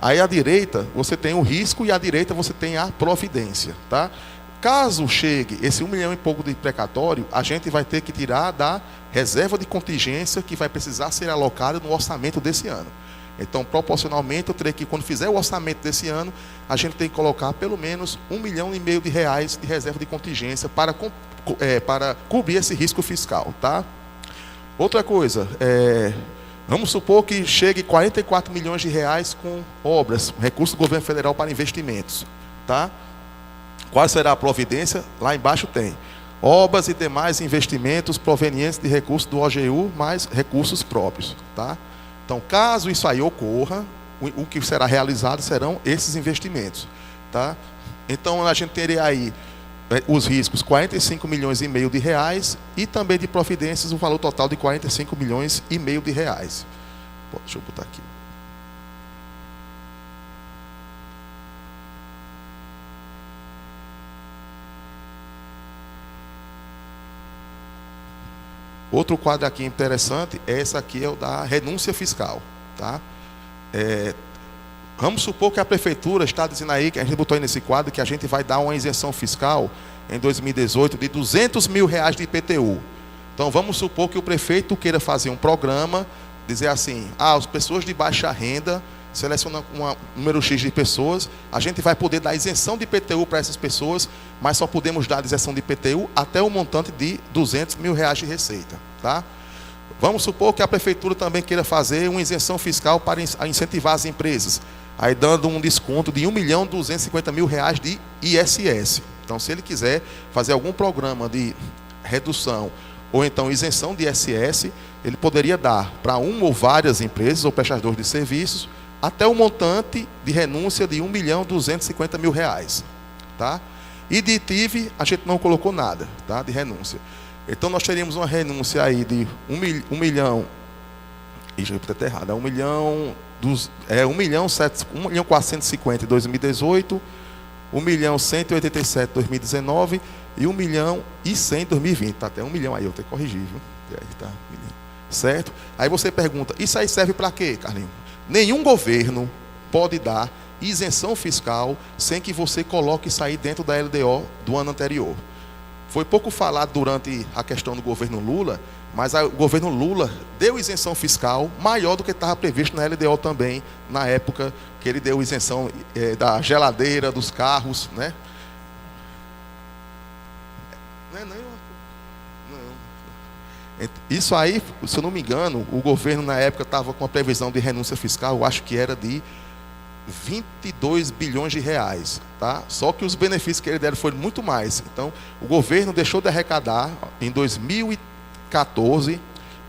Aí à direita você tem o risco e à direita você tem a providência, tá? Caso chegue esse 1 milhão e pouco de precatório, a gente vai ter que tirar da reserva de contingência que vai precisar ser alocada no orçamento desse ano. Então, proporcionalmente, eu terei que, quando fizer o orçamento desse ano, a gente tem que colocar pelo menos 1,5 milhão de reais de reserva de contingência para cobrir esse risco fiscal, tá? Outra coisa, vamos supor que chegue 44 milhões de reais com obras, recursos do governo federal para investimentos, tá? Qual será a providência? Lá embaixo tem obras e demais investimentos provenientes de recursos do OGU, mais recursos próprios, tá? Então, caso isso aí ocorra, o que será realizado serão esses investimentos, tá? Então, a gente teria aí os riscos 45 milhões e meio de reais e também de providências o valor total de 45 milhões e meio de reais. Pô, deixa eu botar aqui. Outro quadro aqui interessante, essa aqui é o da renúncia fiscal, tá? Vamos supor que a prefeitura está dizendo aí, que a gente botou aí nesse quadro, que a gente vai dar uma isenção fiscal em 2018 de 200 mil reais de IPTU. Então vamos supor que o prefeito queira fazer um programa, dizer assim, as pessoas de baixa renda, seleciona um número X de pessoas, a gente vai poder dar isenção de IPTU para essas pessoas, mas só podemos dar isenção de IPTU até o montante de 200 mil reais de receita, tá? Vamos supor que a prefeitura também queira fazer uma isenção fiscal para incentivar as empresas, aí dando um desconto de 1.250.000 reais de ISS. Então, se ele quiser fazer algum programa de redução ou então isenção de ISS, ele poderia dar para uma ou várias empresas ou prestadores de serviços até o montante de renúncia de 1.250.000 reais, tá? E de ITIV a gente não colocou nada, tá? De renúncia. Então nós teríamos uma renúncia aí de 1 milhão, já repito errado, 1.450.000 em 2018, 1.187.000 em 2019 e 1.100.000 em 2020. Tá até 1 milhão aí, eu tenho que corrigir, viu? Aí tá, certo? Aí você pergunta, isso aí serve para quê, Carlinhos? Nenhum governo pode dar isenção fiscal sem que você coloque isso aí dentro da LDO do ano anterior. Foi pouco falado durante a questão do governo Lula, mas o governo Lula deu isenção fiscal maior do que estava previsto na LDO também, na época que ele deu isenção da geladeira, dos carros, né? Isso aí, se eu não me engano, o governo na época estava com a previsão de renúncia fiscal, eu acho que era de 22 bilhões de reais, tá? Só que os benefícios que ele deram foram muito mais. Então, o governo deixou de arrecadar em 2014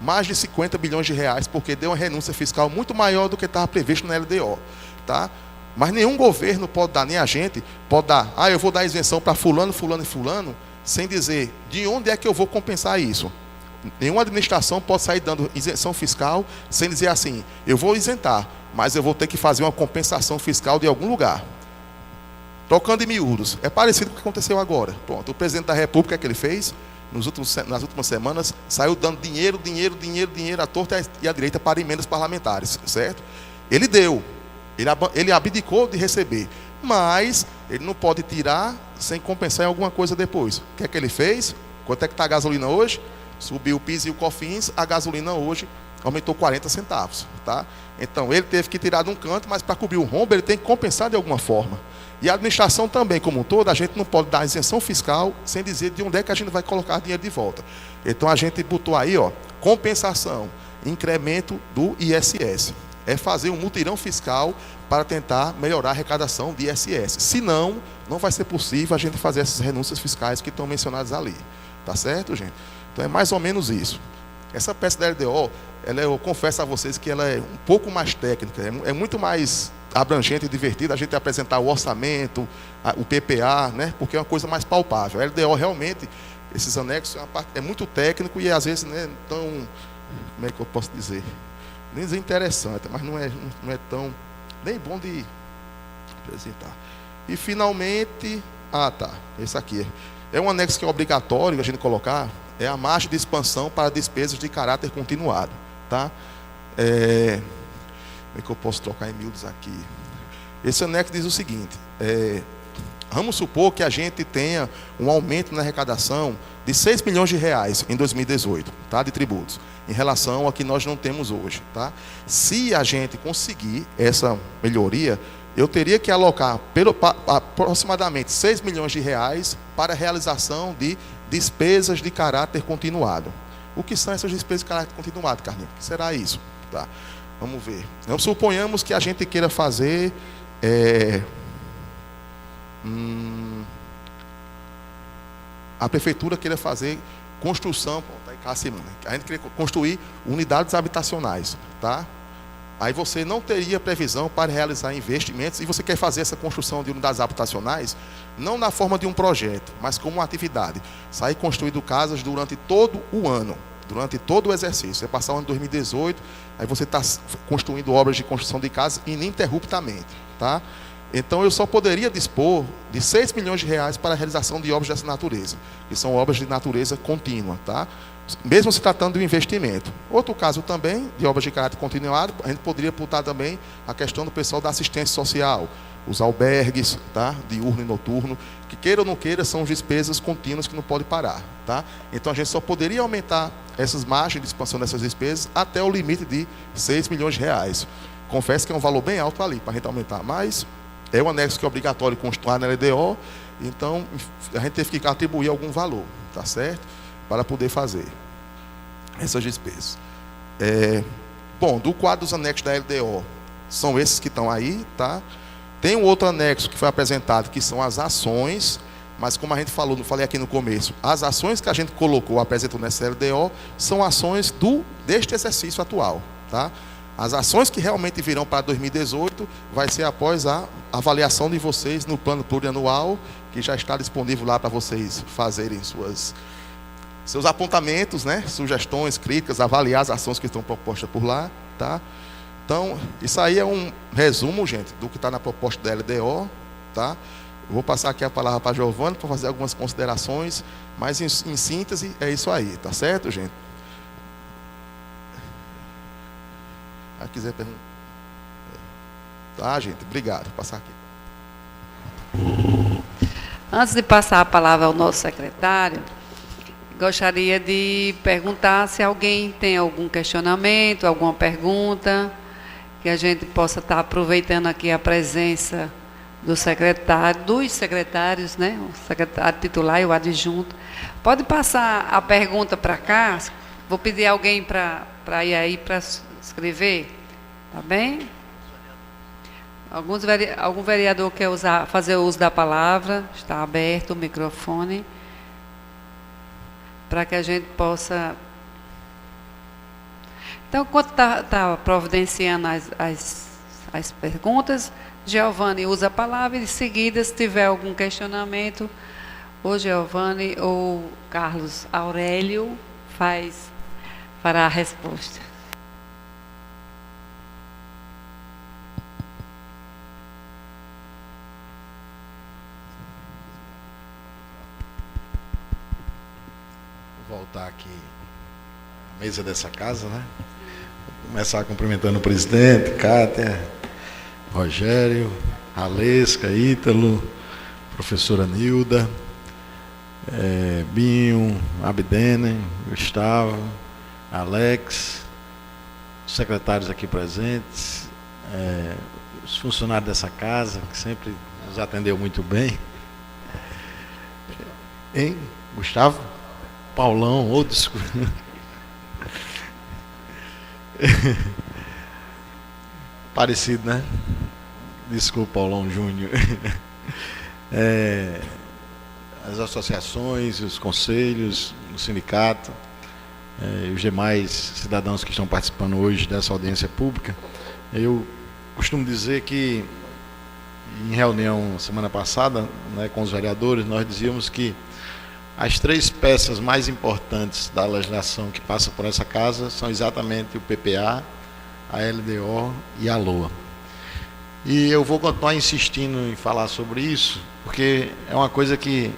mais de 50 bilhões de reais, porque deu uma renúncia fiscal muito maior do que estava previsto na LDO, tá? Mas nenhum governo pode dar, nem a gente pode dar, eu vou dar isenção para fulano, fulano e fulano, sem dizer de onde é que eu vou compensar isso. Nenhuma administração pode sair dando isenção fiscal sem dizer assim, eu vou isentar, mas eu vou ter que fazer uma compensação fiscal de algum lugar. Trocando em miúdos, é parecido com o que aconteceu agora. Pronto, o presidente da República, que ele fez, nas últimas semanas, saiu dando dinheiro à torta e à direita para emendas parlamentares, certo? Ele deu, ele abdicou de receber, mas ele não pode tirar sem compensar em alguma coisa depois. O que é que ele fez? Quanto é que está a gasolina hoje? Subiu o PIS e o COFINS, a gasolina hoje aumentou 40 centavos, tá? Então, ele teve que tirar de um canto, mas para cobrir o rombo, ele tem que compensar de alguma forma. E a administração também, como um todo, a gente não pode dar isenção fiscal sem dizer de onde é que a gente vai colocar dinheiro de volta. Então, a gente botou aí, compensação, incremento do ISS. É fazer um mutirão fiscal para tentar melhorar a arrecadação de ISS. Senão, não vai ser possível a gente fazer essas renúncias fiscais que estão mencionadas ali. Tá certo, gente? Então, é mais ou menos isso. Essa peça da LDO, eu confesso a vocês que ela é um pouco mais técnica, é muito mais abrangente e divertida a gente apresentar o orçamento, o PPA, né? Porque é uma coisa mais palpável. A LDO realmente, esses anexos, é muito técnico e às vezes não é tão, como é que eu posso dizer? Nem dizer interessante, mas não é tão, nem bom de apresentar. E finalmente, esse aqui é um anexo que é obrigatório a gente colocar, é a margem de expansão para despesas de caráter continuado, tá? Como é que eu posso trocar em miúdos aqui? Esse anexo diz o seguinte, vamos supor que a gente tenha um aumento na arrecadação de 6 milhões de reais em 2018, tá? De tributos, em relação ao que nós não temos hoje, tá? Se a gente conseguir essa melhoria, eu teria que alocar aproximadamente 6 milhões de reais para a realização de despesas de caráter continuado. O que são essas despesas de caráter continuado, Carlinhos? O que será isso? Tá. Vamos ver. Então, suponhamos que a gente queira fazer a prefeitura queira fazer construção, a gente queria construir unidades habitacionais, tá? aí você não teria previsão para realizar investimentos e você quer fazer essa construção de unidades habitacionais, não na forma de um projeto, mas como uma atividade. Sair construindo casas durante todo o ano, durante todo o exercício. Você passar o ano de 2018, aí você está construindo obras de construção de casas ininterruptamente, tá? Então eu só poderia dispor de 6 milhões de reais para a realização de obras dessa natureza, que são obras de natureza contínua, tá? Mesmo se tratando de um investimento. Outro caso também, de obras de caráter continuado, a gente poderia botar também a questão do pessoal da assistência social, os albergues, tá? Diurno e noturno, que queira ou não queira, são despesas contínuas que não pode parar, tá? Então a gente só poderia aumentar essas margens de expansão dessas despesas até o limite de 6 milhões de reais. Confesso que é um valor bem alto ali para a gente aumentar, mas é um anexo que é obrigatório constar na LDO, então a gente teve que atribuir algum valor, tá certo? Para poder fazer essas despesas. Bom, do quadro dos anexos da LDO, são esses que estão aí, tá? Tem um outro anexo que foi apresentado, que são as ações, mas como a gente falou, não falei aqui no começo, as ações que a gente colocou, apresentou nessa LDO, são ações deste exercício atual, tá? As ações que realmente virão para 2018 vai ser após a avaliação de vocês no plano plurianual, que já está disponível lá para vocês fazerem seus apontamentos, né? Sugestões, críticas, avaliar as ações que estão propostas por lá, tá? Então, isso aí é um resumo, gente, do que está na proposta da LDO, tá? Eu vou passar aqui a palavra para a Giovana para fazer algumas considerações, mas em síntese é isso aí, tá certo, gente? Se quiser perguntar. Tá, gente? Obrigado. Vou passar aqui. Antes de passar a palavra ao nosso secretário, gostaria de perguntar se alguém tem algum questionamento, alguma pergunta, que a gente possa estar aproveitando aqui a presença do secretário, dos secretários, né? O secretário titular e o adjunto. Pode passar a pergunta para cá. Vou pedir alguém para ir aí para escrever, tá bem? Algum vereador quer fazer uso da palavra? Está aberto o microfone para que a gente possa. Então, enquanto está providenciando as perguntas, Giovane usa a palavra e, em seguida, se tiver algum questionamento, ou Giovane ou Carlos Aurélio fará a resposta. Vou voltar aqui à mesa dessa casa, né? Vou começar cumprimentando o presidente, Cátia, Rogério, Alesca, Ítalo, professora Nilda, Binho, Abdene, Gustavo, Alex, os secretários aqui presentes, os funcionários dessa casa, que sempre nos atendeu muito bem. Hein, Gustavo? Paulão, ou desculpa. Parecido, né? Desculpa, Paulão Júnior. As associações, os conselhos, o sindicato, e os demais cidadãos que estão participando hoje dessa audiência pública. Eu costumo dizer que, em reunião semana passada, né, com os vereadores, nós dizíamos que as 3 peças mais importantes da legislação que passa por essa casa são exatamente o PPA, a LDO e a LOA. E eu vou continuar insistindo em falar sobre isso, porque é uma coisa que,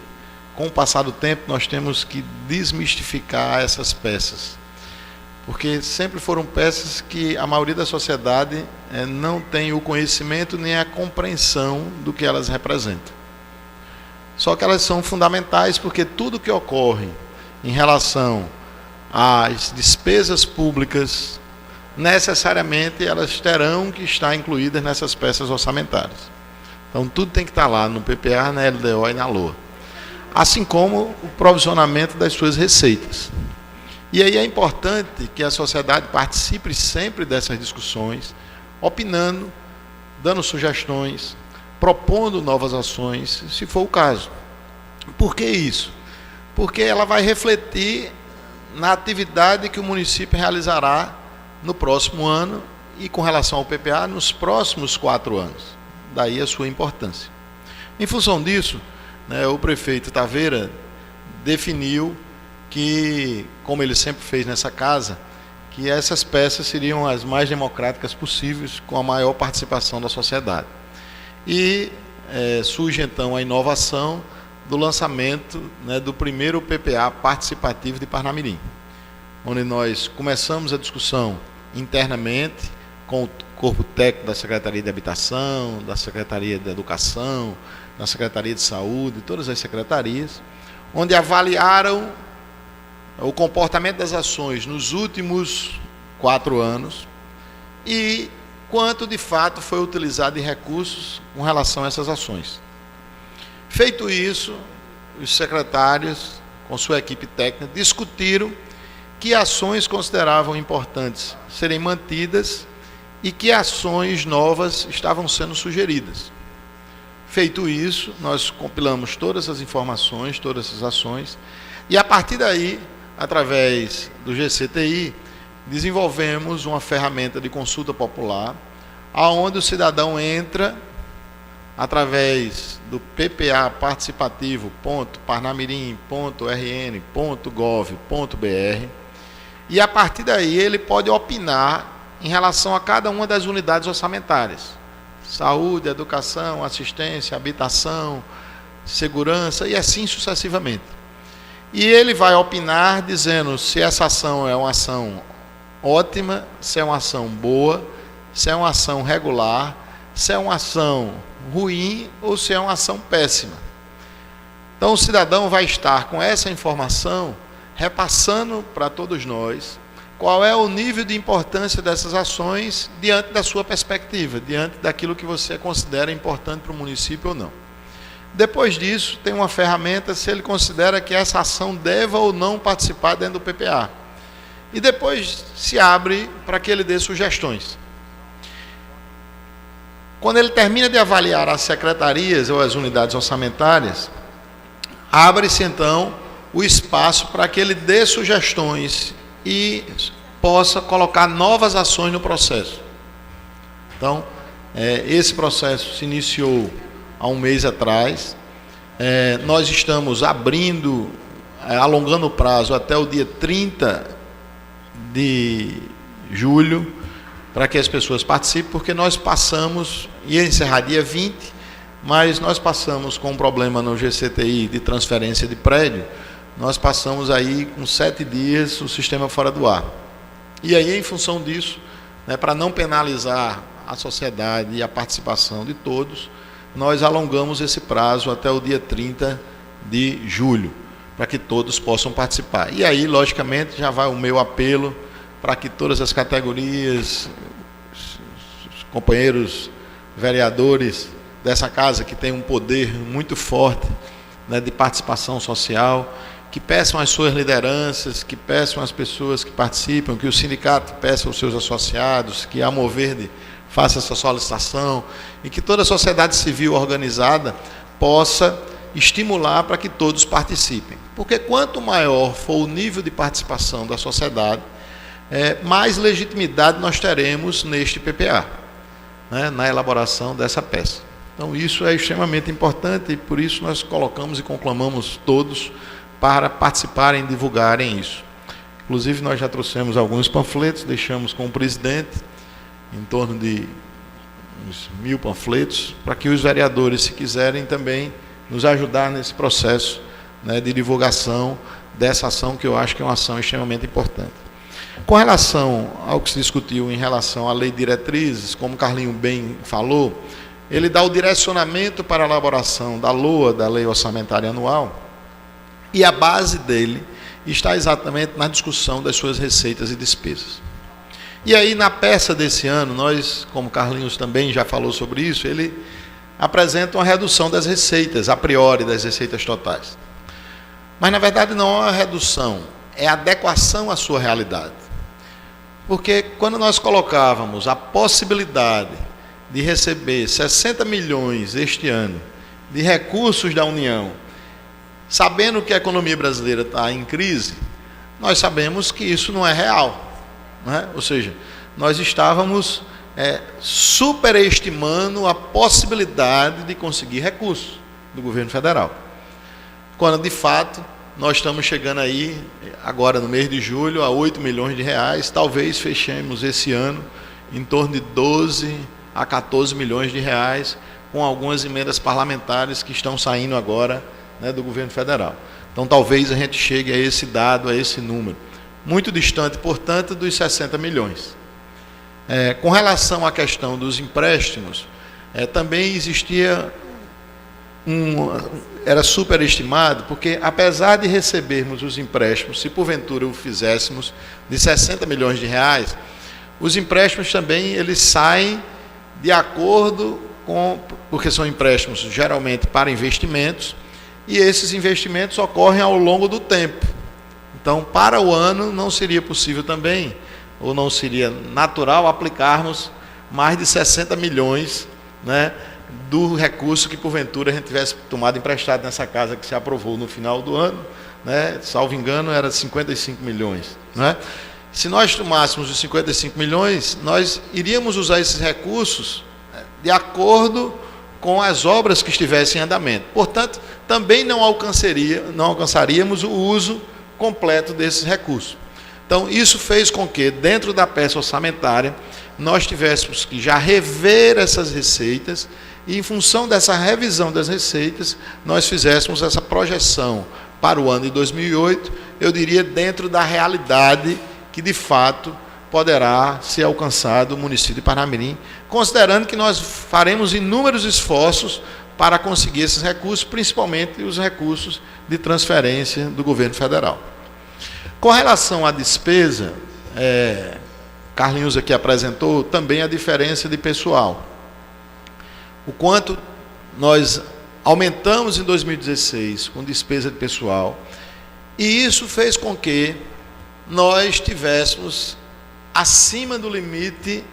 com o passar do tempo, nós temos que desmistificar essas peças. Porque sempre foram peças que a maioria da sociedade não tem o conhecimento nem a compreensão do que elas representam. Só que elas são fundamentais porque tudo que ocorre em relação às despesas públicas, necessariamente elas terão que estar incluídas nessas peças orçamentárias. Então tudo tem que estar lá no PPA, na LDO e na LOA. Assim como o provisionamento das suas receitas. E aí é importante que a sociedade participe sempre dessas discussões, opinando, dando sugestões, propondo novas ações, se for o caso. Por que isso? Porque ela vai refletir na atividade que o município realizará no próximo ano e com relação ao PPA nos próximos 4 anos. Daí a sua importância. Em função disso, né, o prefeito Taveira definiu que, como ele sempre fez nessa casa, que essas peças seriam as mais democráticas possíveis, com a maior participação da sociedade. E surge então a inovação do lançamento, né, do primeiro PPA participativo de Parnamirim, onde nós começamos a discussão internamente com o corpo técnico da Secretaria de Habitação, da Secretaria de Educação, da Secretaria de Saúde, todas as secretarias, onde avaliaram o comportamento das ações nos últimos 4 anos e quanto de fato foi utilizado de recursos com relação a essas ações. Feito isso, os secretários, com sua equipe técnica, discutiram que ações consideravam importantes serem mantidas e que ações novas estavam sendo sugeridas. Feito isso, nós compilamos todas as informações, todas as ações, e a partir daí, através do GCTI, desenvolvemos uma ferramenta de consulta popular, aonde o cidadão entra através do PPA participativo.parnamirim.rn.gov.br e a partir daí ele pode opinar em relação a cada uma das unidades orçamentárias: saúde, educação, assistência, habitação, segurança e assim sucessivamente. E ele vai opinar dizendo se essa ação é uma ação ótima, se é uma ação boa, se é uma ação regular, se é uma ação ruim ou se é uma ação péssima. Então o cidadão vai estar com essa informação repassando para todos nós qual é o nível de importância dessas ações diante da sua perspectiva, diante daquilo que você considera importante para o município ou não. Depois disso, tem uma ferramenta se ele considera que essa ação deva ou não participar dentro do PPA. E depois se abre para que ele dê sugestões. Quando ele termina de avaliar as secretarias ou as unidades orçamentárias, abre-se então o espaço para que ele dê sugestões e possa colocar novas ações no processo. Então, esse processo se iniciou há um mês atrás. Nós estamos abrindo, alongando o prazo até o dia 30 de julho, para que as pessoas participem, porque nós passamos, ia encerrar dia 20, mas nós passamos com um problema no GCTI de transferência de prédio, nós passamos aí com 7 dias o sistema fora do ar. E aí, em função disso, né, para não penalizar a sociedade e a participação de todos, nós alongamos esse prazo até o dia 30 de julho, para que todos possam participar. E aí, logicamente, já vai o meu apelo para que todas as categorias, os companheiros vereadores dessa casa, que tem um poder muito forte, né, de participação social, que peçam às suas lideranças, que peçam às pessoas que participam, que o sindicato peça aos seus associados, que a Moverde faça essa solicitação, e que toda a sociedade civil organizada possa estimular para que todos participem. Porque quanto maior for o nível de participação da sociedade, mais legitimidade nós teremos neste PPA, né, na elaboração dessa peça. Então isso é extremamente importante e por isso nós colocamos e conclamamos todos para participarem e divulgarem isso. Inclusive nós já trouxemos alguns panfletos, deixamos com o presidente, em torno de uns 1000 panfletos, para que os vereadores, se quiserem, também nos ajudar nesse processo, né, de divulgação dessa ação, que eu acho que é uma ação extremamente importante. Com relação ao que se discutiu em relação à lei de diretrizes, como o Carlinho bem falou, ele dá o direcionamento para a elaboração da LOA, da Lei Orçamentária Anual, e a base dele está exatamente na discussão das suas receitas e despesas. E aí, na peça desse ano, nós, como o Carlinhos também já falou sobre isso, ele apresenta uma redução das receitas, a priori, das receitas totais. Mas, na verdade, não é uma redução, é adequação à sua realidade. Porque quando nós colocávamos a possibilidade de receber 60 milhões este ano de recursos da União, sabendo que a economia brasileira está em crise, nós sabemos que isso não é real, né? Ou seja, nós estávamos superestimando a possibilidade de conseguir recursos do governo federal. Quando, de fato, nós estamos chegando aí, agora no mês de julho, a 8 milhões de reais, talvez fechemos esse ano em torno de 12 a 14 milhões de reais, com algumas emendas parlamentares que estão saindo agora, né, do governo federal. Então, talvez a gente chegue a esse dado, a esse número. Muito distante, portanto, dos 60 milhões. Com relação à questão dos empréstimos, também existia era superestimado, porque apesar de recebermos os empréstimos, se porventura o fizéssemos, de 60 milhões de reais, os empréstimos também eles saem de acordo com, porque são empréstimos geralmente para investimentos, e esses investimentos ocorrem ao longo do tempo. Então, para o ano, não seria possível também, ou não seria natural aplicarmos mais de 60 milhões, né, do recurso que, porventura, a gente tivesse tomado emprestado nessa casa que se aprovou no final do ano, né, salvo engano, era 55 milhões. Né? Se nós tomássemos os 55 milhões, nós iríamos usar esses recursos de acordo com as obras que estivessem em andamento. Portanto, também não alcançaríamos o uso completo desses recursos. Então, isso fez com que, dentro da peça orçamentária, nós tivéssemos que já rever essas receitas e, em função dessa revisão das receitas, nós fizéssemos essa projeção para o ano de 2008, eu diria, dentro da realidade que, de fato, poderá ser alcançado o município de Parnamirim, considerando que nós faremos inúmeros esforços para conseguir esses recursos, principalmente os recursos de transferência do governo federal. Com relação à despesa, Carlinhos aqui apresentou também a diferença de pessoal. O quanto nós aumentamos em 2016 com despesa de pessoal, e isso fez com que nós tivéssemos acima do limite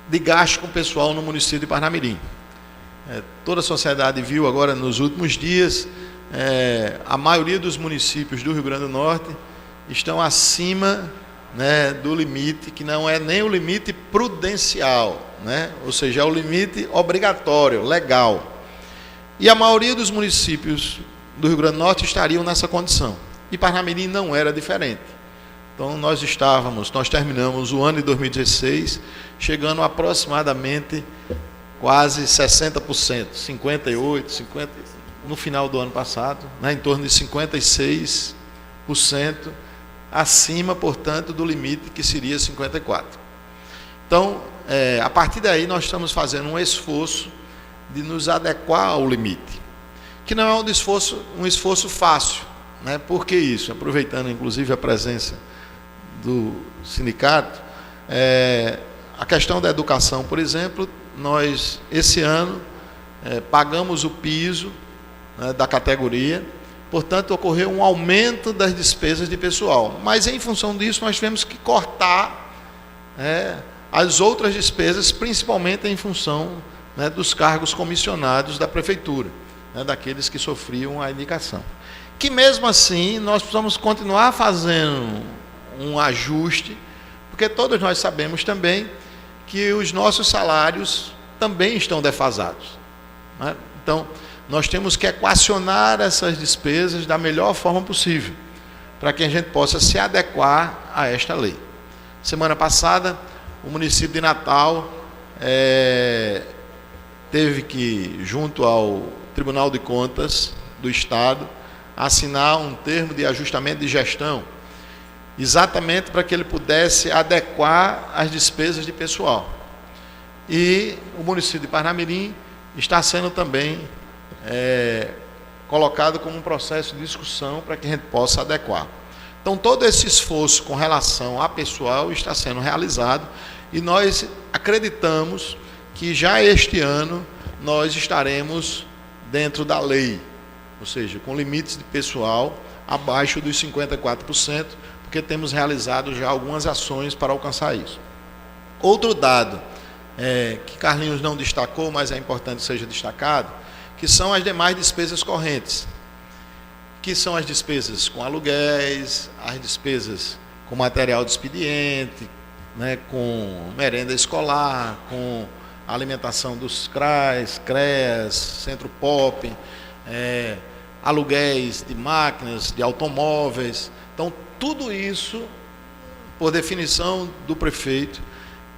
de gasto com pessoal no município de Parnamirim. Toda a sociedade viu agora nos últimos dias, a maioria dos municípios do Rio Grande do Norte estão acima, né, do limite, que não é nem o limite prudencial, né, ou seja, é o limite obrigatório, legal. E a maioria dos municípios do Rio Grande do Norte estariam nessa condição. E Parnamirim não era diferente. Então, nós terminamos o ano de 2016, chegando a aproximadamente quase 60%, 58%, 50%, no final do ano passado, né, em torno de 56%, acima, portanto, do limite que seria 54%. Então, a partir daí, nós estamos fazendo um esforço de nos adequar ao limite, que não é um esforço fácil. Né? Por que isso? Aproveitando, inclusive, a presença do sindicato, a questão da educação, por exemplo, nós, esse ano, pagamos o piso, né, da categoria, portanto, ocorreu um aumento das despesas de pessoal. Mas, em função disso, nós tivemos que cortar as outras despesas, principalmente em função, né, dos cargos comissionados da prefeitura, né, daqueles que sofriam a indicação. Que, mesmo assim, nós precisamos continuar fazendo um ajuste, porque todos nós sabemos também que os nossos salários também estão defasados. Né? Então, nós temos que equacionar essas despesas da melhor forma possível, para que a gente possa se adequar a esta lei. Semana passada, o município de Natal teve que, junto ao Tribunal de Contas do Estado, assinar um termo de ajustamento de gestão, exatamente para que ele pudesse adequar as despesas de pessoal. E o município de Parnamirim está sendo também colocado como um processo de discussão para que a gente possa adequar. Então, todo esse esforço com relação a pessoal está sendo realizado e nós acreditamos que já este ano nós estaremos dentro da lei, ou seja, com limites de pessoal abaixo dos 54%, porque temos realizado já algumas ações para alcançar isso. Outro dado que Carlinhos não destacou, mas é importante que seja destacado, que são as demais despesas correntes, que são as despesas com aluguéis, as despesas com material de expediente, né, com merenda escolar, com alimentação dos CRAs, CREAS, Centro Pop, aluguéis de máquinas, de automóveis. Então, tudo isso, por definição do prefeito,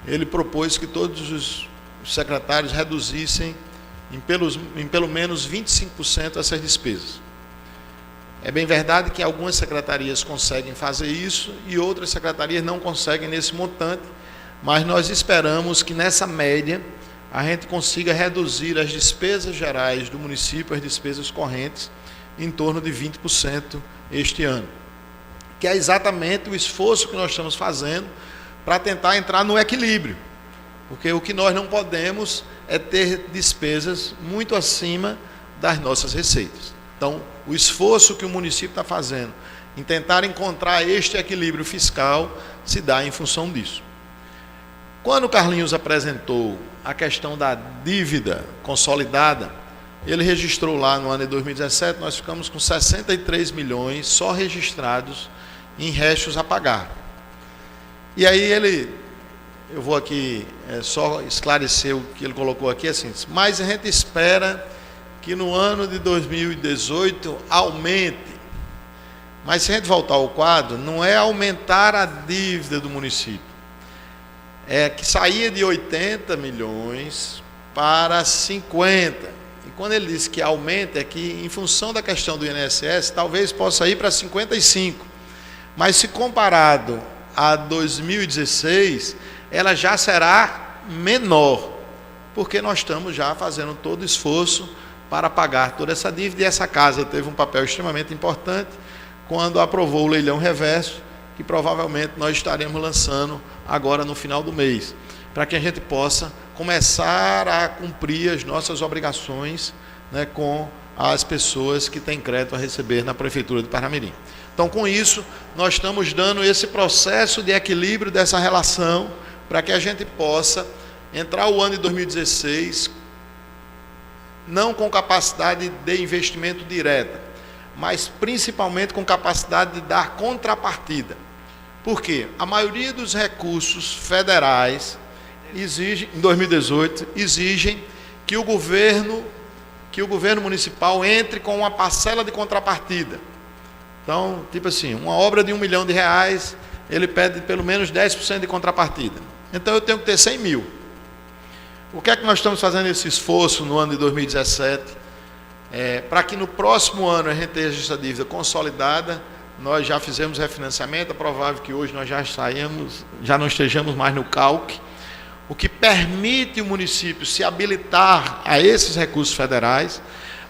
ele propôs que todos os secretários reduzissem em pelo menos 25% essas despesas. É bem verdade que algumas secretarias conseguem fazer isso e outras secretarias não conseguem nesse montante, mas nós esperamos que nessa média a gente consiga reduzir as despesas gerais do município, as despesas correntes, em torno de 20% este ano, que é exatamente o esforço que nós estamos fazendo para tentar entrar no equilíbrio, porque o que nós não podemos é ter despesas muito acima das nossas receitas. Então, o esforço que o município está fazendo em tentar encontrar este equilíbrio fiscal se dá em função disso. Quando o Carlinhos apresentou a questão da dívida consolidada, ele registrou lá no ano de 2017, nós ficamos com 63 milhões só registrados em restos a pagar. E aí eu vou aqui só esclarecer o que ele colocou aqui, assim, mas a gente espera que no ano de 2018 aumente. Mas se a gente voltar ao quadro, não é aumentar a dívida do município, é que saía de 80 milhões para 50. E quando ele diz que aumenta, é que em função da questão do INSS, talvez possa ir para 55. Mas se comparado a 2016, ela já será menor, porque nós estamos já fazendo todo o esforço para pagar toda essa dívida, e essa casa teve um papel extremamente importante quando aprovou o leilão reverso, que provavelmente nós estaremos lançando agora no final do mês, para que a gente possa começar a cumprir as nossas obrigações, né, com as pessoas que têm crédito a receber na Prefeitura de Parnamirim. Então, com isso, nós estamos dando esse processo de equilíbrio dessa relação, para que a gente possa entrar o ano de 2016 não com capacidade de investimento direta, mas principalmente com capacidade de dar contrapartida. Por quê? A maioria dos recursos federais exige, em 2018, exigem que o governo municipal entre com uma parcela de contrapartida. Então, tipo assim, uma obra de R$1 milhão, ele pede pelo menos 10% de contrapartida. Então, eu tenho que ter 100 mil. O que é que nós estamos fazendo esse esforço no ano de 2017? Para que no próximo ano a gente tenha essa dívida consolidada. Nós já fizemos refinanciamento, é provável que hoje nós já não estejamos mais no calque, o que permite o município se habilitar a esses recursos federais,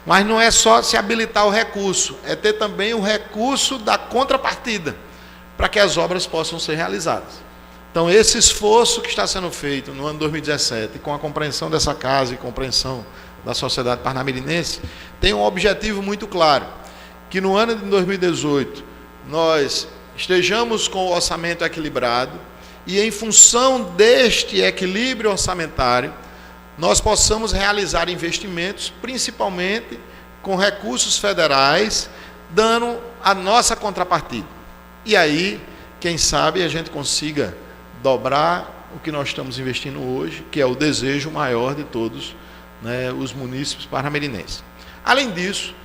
mas não é só se habilitar o recurso, é ter também o recurso da contrapartida, para que as obras possam ser realizadas. Então, esse esforço que está sendo feito no ano de 2017, com a compreensão dessa casa e compreensão da sociedade parnamirinense, tem um objetivo muito claro, que no ano de 2018 nós estejamos com o orçamento equilibrado e, em função deste equilíbrio orçamentário, nós possamos realizar investimentos, principalmente com recursos federais, dando a nossa contrapartida. E aí, quem sabe, a gente consiga dobrar o que nós estamos investindo hoje, que é o desejo maior de todos, né, os munícipes parnamirinenses. Além disso,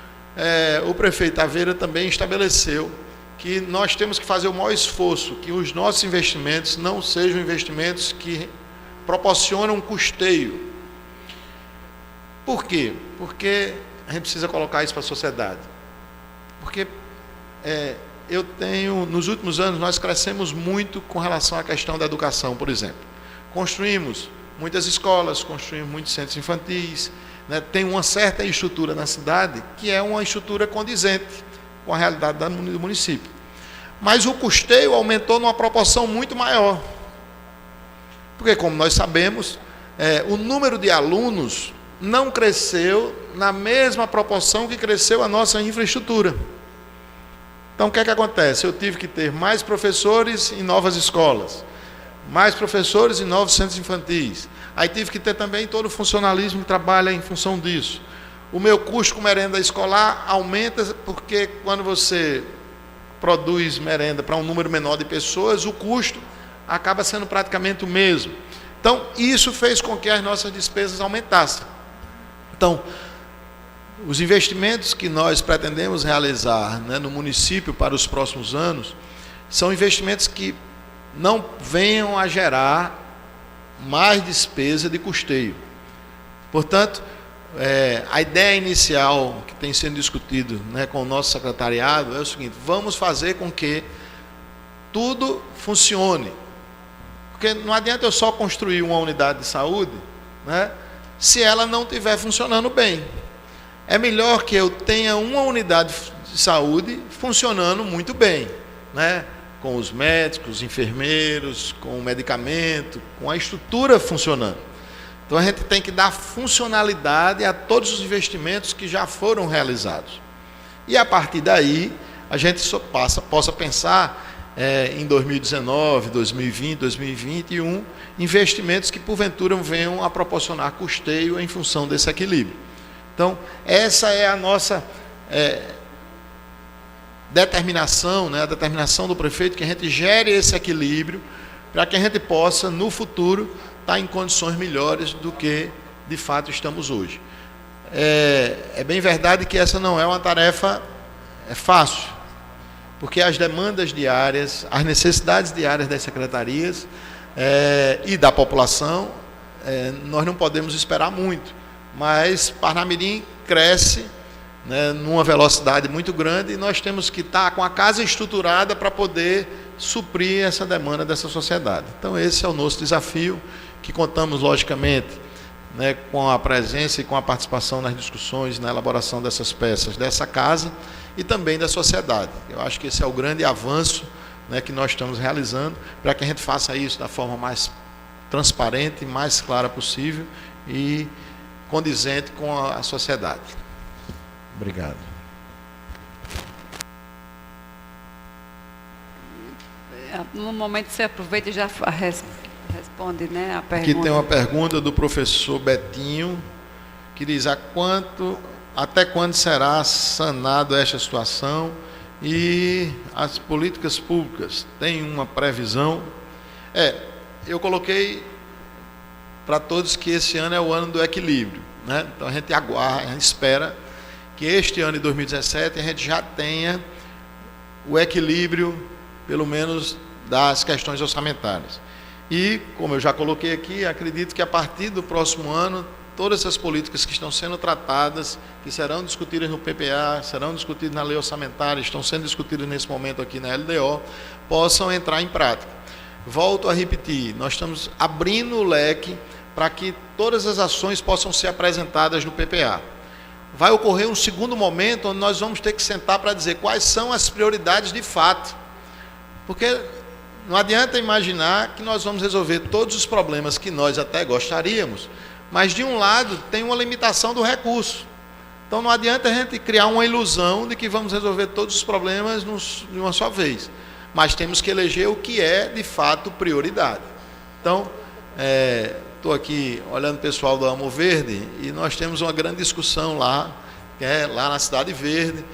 o prefeito Taveira também estabeleceu que nós temos que fazer o maior esforço, que os nossos investimentos não sejam investimentos que proporcionam custeio. Por quê? Porque a gente precisa colocar isso para a sociedade. Porque nos últimos anos, nós crescemos muito com relação à questão da educação, por exemplo. Construímos muitas escolas, construímos muitos centros infantis, né? Tem uma certa estrutura na cidade que é uma estrutura condizente com a realidade do município. Mas o custeio aumentou numa proporção muito maior. Porque, como nós sabemos, o número de alunos não cresceu na mesma proporção que cresceu a nossa infraestrutura. Então, o que é que acontece? Eu tive que ter mais professores em novas escolas, mais professores em novos centros infantis. Aí tive que ter também todo o funcionalismo que trabalha em função disso. O meu custo com merenda escolar aumenta porque quando você produz merenda para um número menor de pessoas, o custo acaba sendo praticamente o mesmo. Então, isso fez com que as nossas despesas aumentassem. Então, os investimentos que nós pretendemos realizar, né, no município para os próximos anos, são investimentos que não venham a gerar mais despesa de custeio. Portanto, a ideia inicial que tem sendo discutido, né, com o nosso secretariado é o seguinte: vamos fazer com que tudo funcione. Porque não adianta eu só construir uma unidade de saúde, né, se ela não estiver funcionando bem. É melhor que eu tenha uma unidade de saúde funcionando muito bem, né, com os médicos, os enfermeiros, com o medicamento, com a estrutura funcionando. Então a gente tem que dar funcionalidade a todos os investimentos que já foram realizados. E a partir daí, a gente possa pensar em 2019, 2020, 2021, investimentos que porventura venham a proporcionar custeio em função desse equilíbrio. Então, essa é a nossa determinação, né, a determinação do prefeito, que a gente gere esse equilíbrio para que a gente possa, no futuro, estar em condições melhores do que, de fato, estamos hoje. É bem verdade que essa não é uma tarefa fácil, porque as demandas diárias, as necessidades diárias das secretarias e da população, nós não podemos esperar muito, mas Parnamirim cresce, né, numa velocidade muito grande, e nós temos que estar com a casa estruturada para poder suprir essa demanda dessa sociedade. Então esse é o nosso desafio, que contamos logicamente, né, com a presença e com a participação nas discussões, na elaboração dessas peças dessa casa e também da sociedade. Eu acho que esse é o grande avanço, né, que nós estamos realizando, para que a gente faça isso da forma mais transparente, mais clara possível e condizente com a sociedade. Obrigado. No momento você aproveita e já responde, né, a pergunta. Aqui tem uma pergunta do professor Betinho, que diz: até quando será sanado esta situação e as políticas públicas têm uma previsão? Eu coloquei para todos que esse ano é o ano do equilíbrio, né? Então a gente aguarda, a gente espera que este ano de 2017 a gente já tenha o equilíbrio, pelo menos, das questões orçamentárias. E, como eu já coloquei aqui, acredito que a partir do próximo ano, todas essas políticas que estão sendo tratadas, que serão discutidas no PPA, serão discutidas na lei orçamentária, estão sendo discutidas nesse momento aqui na LDO, possam entrar em prática. Volto a repetir, nós estamos abrindo o leque para que todas as ações possam ser apresentadas no PPA. Vai ocorrer um segundo momento onde nós vamos ter que sentar para dizer quais são as prioridades de fato. Porque não adianta imaginar que nós vamos resolver todos os problemas que nós até gostaríamos, mas de um lado tem uma limitação do recurso. Então não adianta a gente criar uma ilusão de que vamos resolver todos os problemas de uma só vez. Mas temos que eleger o que é de fato prioridade. Então, estou aqui olhando o pessoal do Amo Verde e nós temos uma grande discussão lá, lá na Cidade Verde,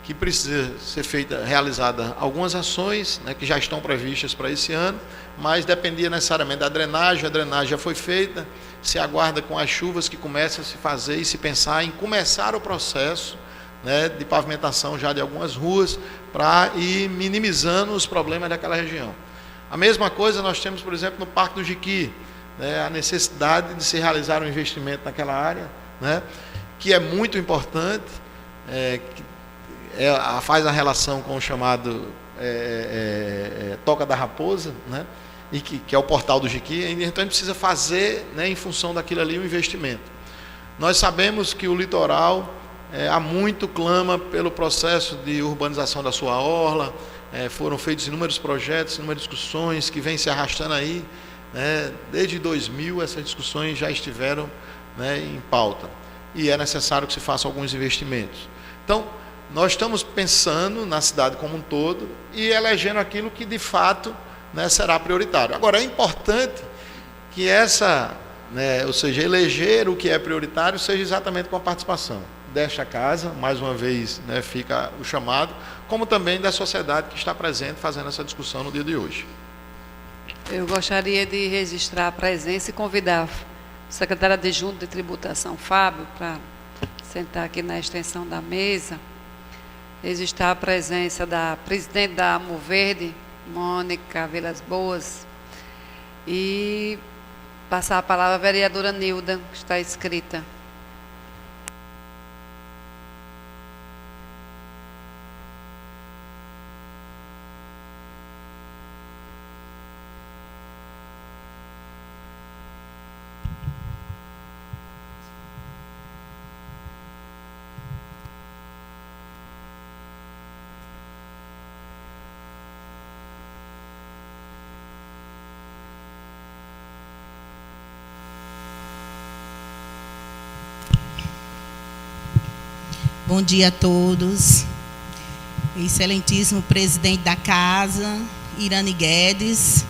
que precisa ser realizada algumas ações, né, que já estão previstas para esse ano, mas dependia necessariamente da drenagem. A drenagem já foi feita, se aguarda com as chuvas que começam a se fazer e se pensar em começar o processo, né, de pavimentação já de algumas ruas, para ir minimizando os problemas daquela região. A mesma coisa nós temos, por exemplo, no Parque do Jiqui, né, a necessidade de se realizar um investimento naquela área, né, que é muito importante, faz a relação com o chamado Toca da Raposa, né, e que é o portal do Jiqui. Então a gente precisa fazer, né, em função daquilo ali, um investimento. Nós sabemos que o litoral há muito clama pelo processo de urbanização da sua orla, foram feitos inúmeros projetos, inúmeras discussões que vêm se arrastando aí, né, desde 2000 essas discussões já estiveram, né, em pauta, e é necessário que se façam alguns investimentos. Então, nós estamos pensando na cidade como um todo e elegendo aquilo que de fato, né, será prioritário. Agora, é importante que ou seja, eleger o que é prioritário seja exatamente com a participação desta casa, mais uma vez, né, fica o chamado, como também da sociedade que está presente fazendo essa discussão no dia de hoje. Eu gostaria de registrar a presença e convidar o secretário adjunto de tributação, Fábio, para sentar aqui na extensão da mesa, registrar a presença da presidente da Amo Verde, Mônica Vilas Boas, e passar a palavra à vereadora Nilda, que está escrita. Bom dia a todos. Excelentíssimo presidente da casa, Irane Guedes,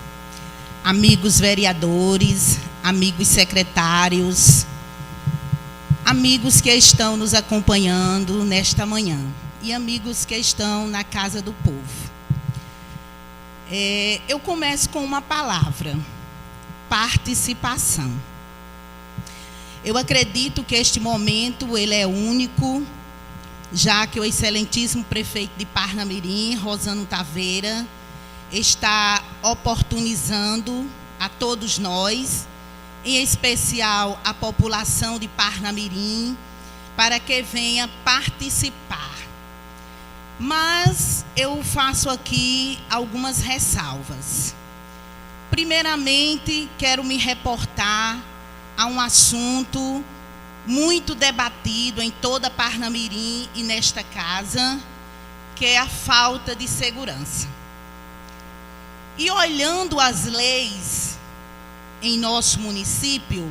amigos vereadores, amigos secretários, amigos que estão nos acompanhando nesta manhã e amigos que estão na Casa do Povo. Eu começo com uma palavra: participação. Eu acredito que este momento ele é único, já que o excelentíssimo prefeito de Parnamirim, Rosano Taveira, está oportunizando a todos nós, em especial a população de Parnamirim, para que venha participar. Mas eu faço aqui algumas ressalvas. Primeiramente, quero me reportar a um assunto muito debatido em toda Parnamirim e nesta casa, que é a falta de segurança. E olhando as leis em nosso município,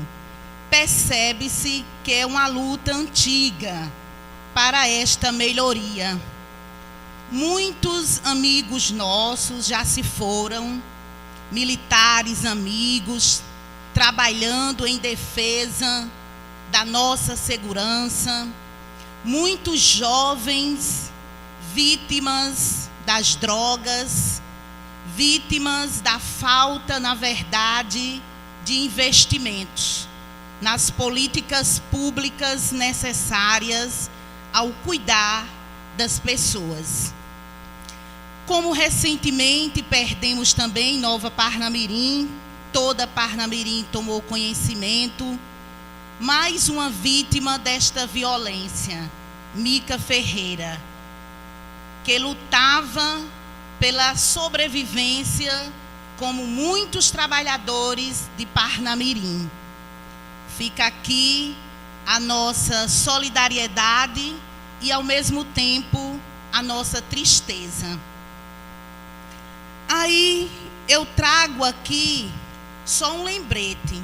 percebe-se que é uma luta antiga para esta melhoria. Muitos amigos nossos já se foram, militares amigos, trabalhando em defesa da nossa segurança, muitos jovens vítimas das drogas, vítimas da falta, na verdade, de investimentos nas políticas públicas necessárias ao cuidar das pessoas. Como recentemente perdemos também Nova Parnamirim, toda Parnamirim tomou conhecimento, mais uma vítima desta violência, Mica Ferreira, que lutava pela sobrevivência como muitos trabalhadores de Parnamirim. Fica aqui a nossa solidariedade e, ao mesmo tempo, a nossa tristeza. Aí eu trago aqui só um lembrete.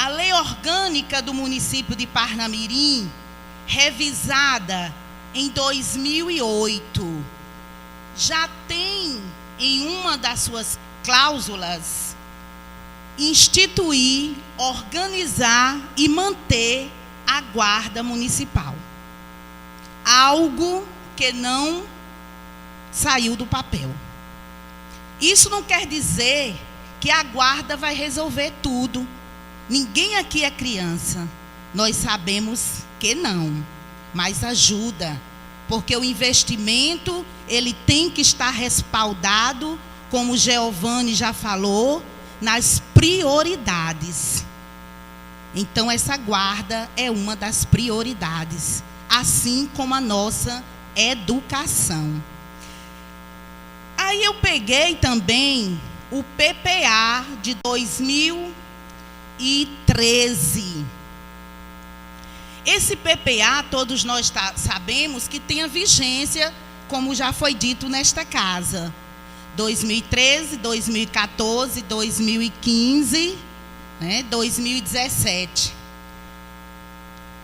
A lei orgânica do município de Parnamirim, revisada em 2008, já tem em uma das suas cláusulas instituir, organizar e manter a guarda municipal. Algo que não saiu do papel. Isso não quer dizer que a guarda vai resolver tudo. Ninguém aqui é criança. Nós sabemos que não, mas ajuda, porque o investimento ele tem que estar respaldado, como o Giovanni já falou, nas prioridades. Então essa guarda é uma das prioridades, assim como a nossa educação. Aí eu peguei também o PPA de 2013. Esse PPA, todos nós sabemos que tem a vigência, como já foi dito nesta casa, 2013, 2014, 2015, 2017.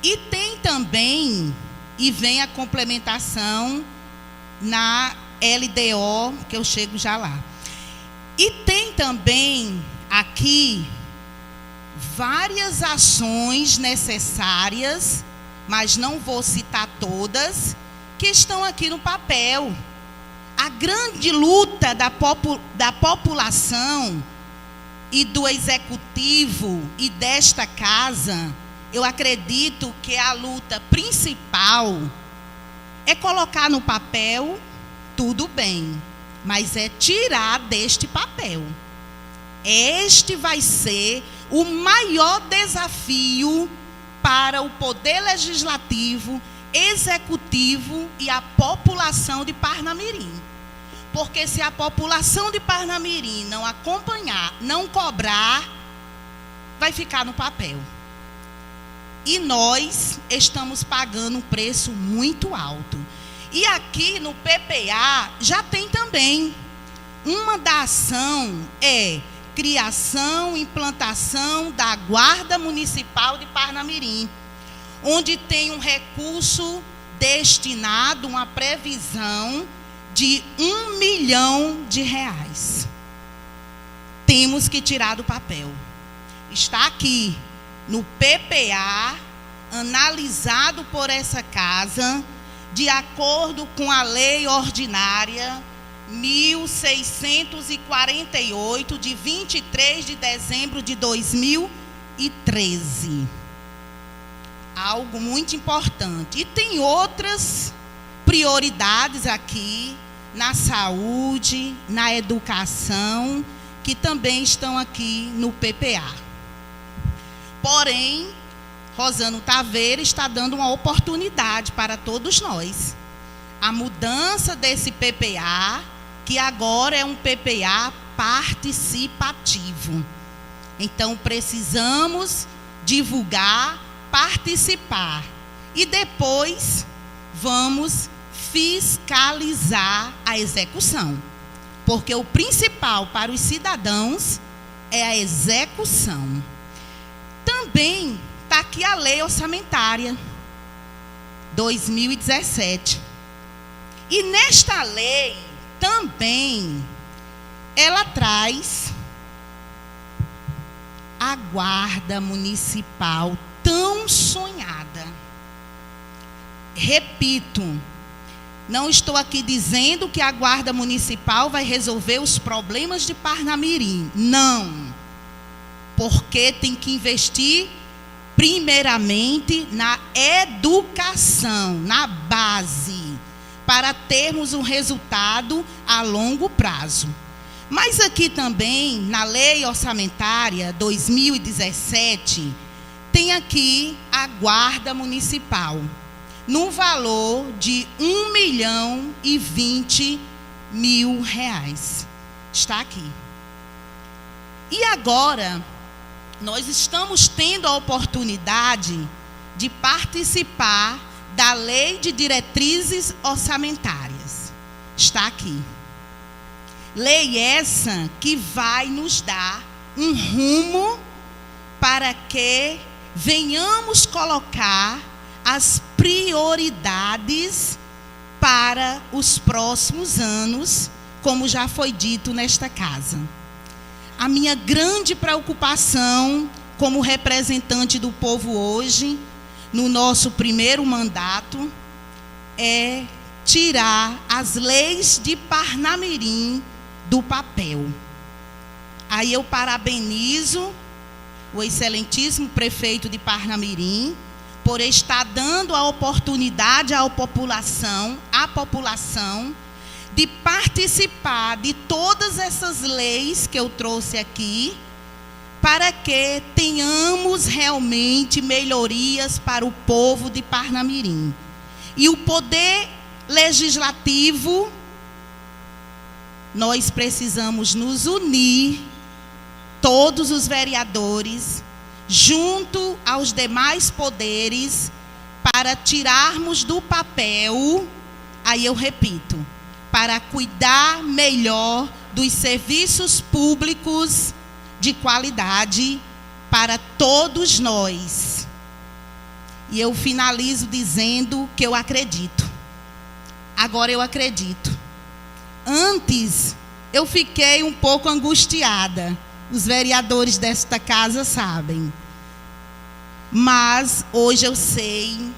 E tem também, e vem a complementação na LDO, que eu chego já lá. E tem também aqui várias ações necessárias mas não vou citar todas, que estão aqui no papel. A grande luta da população e do executivo e desta casa, eu acredito que a luta principal é colocar no papel, tudo bem, mas é tirar deste papel. Este vai ser o maior desafio para o Poder Legislativo, Executivo e a população de Parnamirim. Porque se a população de Parnamirim não acompanhar, não cobrar, vai ficar no papel. E nós estamos pagando um preço muito alto. E aqui no PPA já tem também. Uma da ação é criação e implantação da Guarda Municipal de Parnamirim, onde tem um recurso destinado, uma previsão de R$1 milhão. Temos que tirar do papel. Está aqui no PPA, analisado por essa casa, de acordo com a Lei Ordinária 1648, de 23 de dezembro de 2013. Algo muito importante. E tem outras prioridades aqui, na saúde, na educação, que também estão aqui no PPA. Porém, Rosano Taveira está dando uma oportunidade para todos nós. A mudança desse PPA, que agora é um PPA participativo. Então, precisamos divulgar, participar. E depois, vamos fiscalizar a execução. Porque o principal para os cidadãos é a execução. Também está aqui a Lei Orçamentária 2017. E nesta lei também ela traz a Guarda Municipal tão sonhada. Repito, não estou aqui dizendo que a Guarda Municipal vai resolver os problemas de Parnamirim. Não. Porque tem que investir primeiramente na educação, na base, para termos um resultado a longo prazo. Mas aqui também, na Lei Orçamentária 2017, tem aqui a Guarda Municipal, no valor de R$1.020.000. Está aqui. E agora, nós estamos tendo a oportunidade de participar da Lei de Diretrizes Orçamentárias. Está aqui. Lei essa que vai nos dar um rumo para que venhamos colocar as prioridades para os próximos anos, como já foi dito nesta casa. A minha grande preocupação como representante do povo hoje, no nosso primeiro mandato, é tirar as leis de Parnamirim do papel. Aí eu parabenizo o excelentíssimo prefeito de Parnamirim por estar dando a oportunidade à população de participar de todas essas leis que eu trouxe aqui, para que tenhamos realmente melhorias para o povo de Parnamirim. E o Poder Legislativo, nós precisamos nos unir, todos os vereadores, junto aos demais poderes, para tirarmos do papel, aí eu repito, para cuidar melhor dos serviços públicos de qualidade para todos nós. E eu finalizo dizendo que eu acredito. Agora eu acredito. Antes, eu fiquei um pouco angustiada. Os vereadores desta casa sabem. Mas hoje eu sei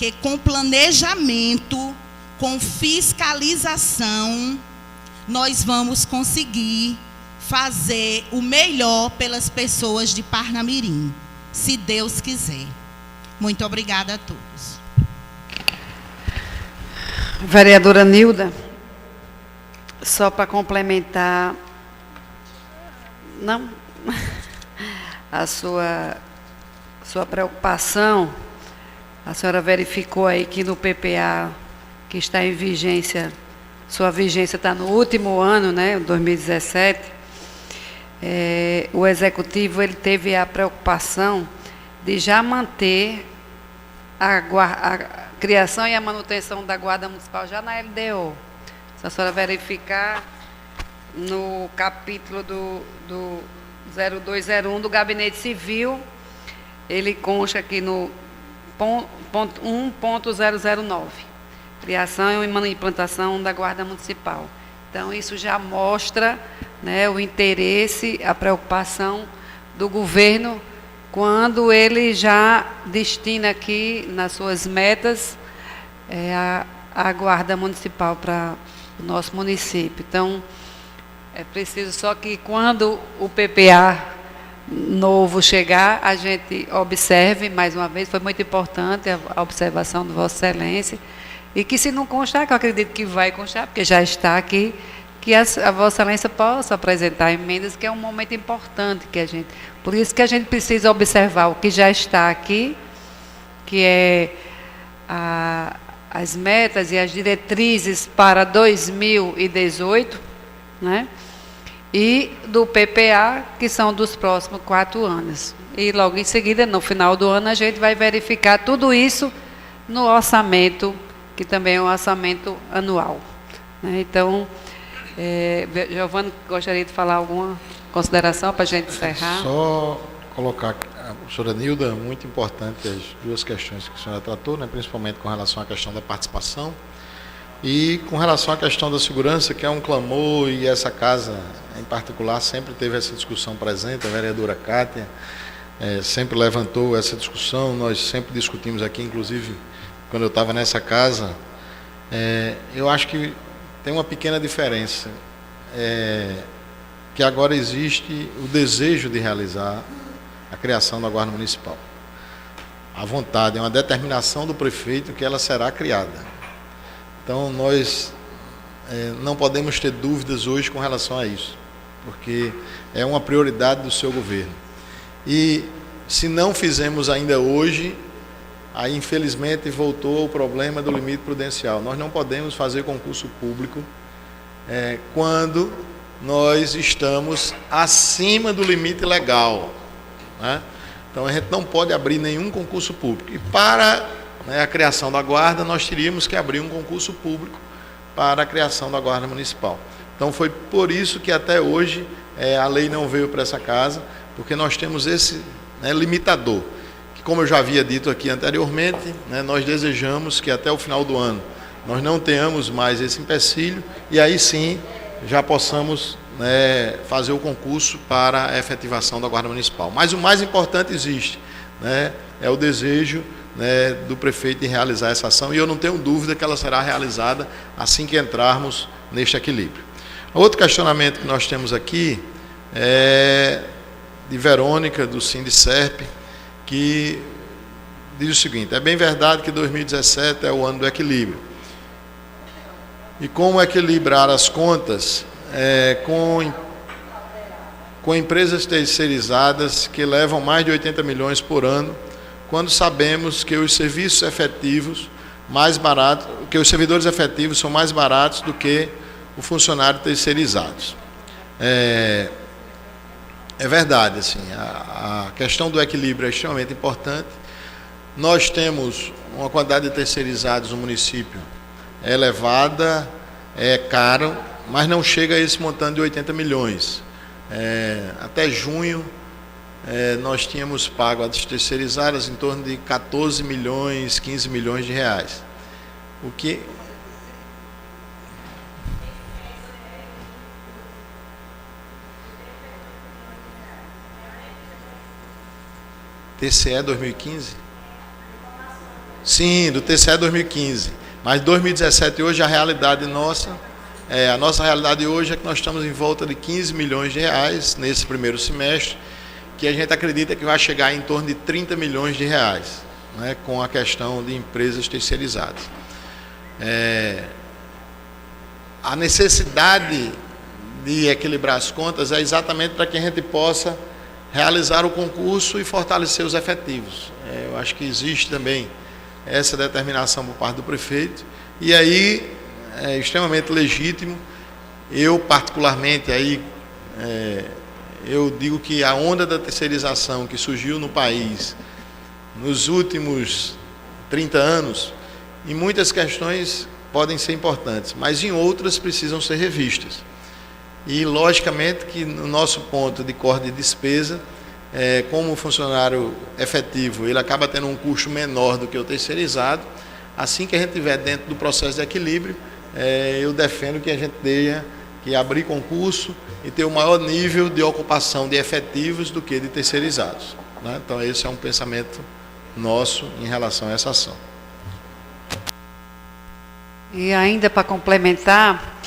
que com planejamento, com fiscalização, nós vamos conseguir fazer o melhor pelas pessoas de Parnamirim, se Deus quiser. Muito obrigada a todos. Vereadora Nilda, só para complementar, não, a sua preocupação, a senhora verificou aí que no PPA que está em vigência, sua vigência está no último ano, né, 2017, o Executivo ele teve a preocupação de já manter a criação e a manutenção da Guarda Municipal já na LDO. Se a senhora verificar no capítulo do 0201 do Gabinete Civil, ele consta aqui no ponto 1.009, criação e implantação da Guarda Municipal. Então, isso já mostra, né, o interesse, a preocupação do governo quando ele já destina aqui nas suas metas a Guarda Municipal para o nosso município. Então, é preciso só que quando o PPA novo chegar, a gente observe, mais uma vez, foi muito importante a observação de Vossa Excelência, e que se não constar, que eu acredito que vai constar, porque já está aqui, que a Vossa Excelência possa apresentar emendas, que é um momento importante que a gente... Por isso que a gente precisa observar o que já está aqui, que é as metas e as diretrizes para 2018, né? E do PPA, que são dos próximos 4 anos. E logo em seguida, no final do ano, a gente vai verificar tudo isso no orçamento, que também é um orçamento anual, né? Então, Giovana, gostaria de falar alguma consideração para a gente encerrar? Só colocar, professora Nilda, muito importante as duas questões que a senhora tratou, né, principalmente com relação à questão da participação e com relação à questão da segurança, que é um clamor, e essa casa, em particular, sempre teve essa discussão presente. A vereadora Cátia sempre levantou essa discussão, nós sempre discutimos aqui, inclusive, quando eu estava nessa casa. Eu acho que tem uma pequena diferença, que agora existe o desejo de realizar a criação da Guarda Municipal. A vontade, é uma determinação do prefeito que ela será criada. Então, nós não podemos ter dúvidas hoje com relação a isso, porque é uma prioridade do seu governo. E, se não fizemos ainda hoje, aí, infelizmente, voltou o problema do limite prudencial. Nós não podemos fazer concurso público quando nós estamos acima do limite legal, né? Então, a gente não pode abrir nenhum concurso público. E para a criação da Guarda, nós teríamos que abrir um concurso público para a criação da Guarda Municipal. Então, foi por isso que até hoje a lei não veio para essa casa, porque nós temos esse limitador, que, como eu já havia dito aqui anteriormente, nós desejamos que até o final do ano nós não tenhamos mais esse empecilho, e aí sim já possamos fazer o concurso para a efetivação da Guarda Municipal. Mas o mais importante existe, é o desejo do prefeito de realizar essa ação, e eu não tenho dúvida que ela será realizada assim que entrarmos neste equilíbrio. Outro questionamento que nós temos aqui é de Verônica, do Sindicerp, que diz o seguinte: é bem verdade que 2017 é o ano do equilíbrio. E como equilibrar as contas com empresas terceirizadas que levam mais de 80 milhões por ano, quando sabemos que os serviços efetivos que os servidores efetivos são mais baratos do que o funcionário terceirizados. É verdade, assim, a questão do equilíbrio é extremamente importante. Nós temos uma quantidade de terceirizados no município elevada, é caro, mas não chega a esse montante de 80 milhões. Até junho, nós tínhamos pago às terceirizadas em torno de 14 milhões, 15 milhões de reais. O que... TCE 2015? Sim, do TCE 2015. Mas 2017 hoje a realidade nossa, a nossa realidade hoje é que nós estamos em volta de 15 milhões de reais nesse primeiro semestre, que a gente acredita que vai chegar em torno de 30 milhões de reais, né, com a questão de empresas terceirizadas. A necessidade de equilibrar as contas é exatamente para que a gente possa realizar o concurso e fortalecer os efetivos. Eu acho que existe também essa determinação por parte do prefeito, e aí é extremamente legítimo. Eu, particularmente, eu digo que a onda da terceirização que surgiu no país nos últimos 30 anos, em muitas questões podem ser importantes, mas em outras precisam ser revistas. E, logicamente, que no nosso ponto de corte de despesa, como o funcionário efetivo, ele acaba tendo um custo menor do que o terceirizado. Assim que a gente estiver dentro do processo de equilíbrio, eu defendo que a gente tenha que abrir concurso e ter o maior nível de ocupação de efetivos do que de terceirizados, né? Então, esse é um pensamento nosso em relação a essa ação. E ainda para complementar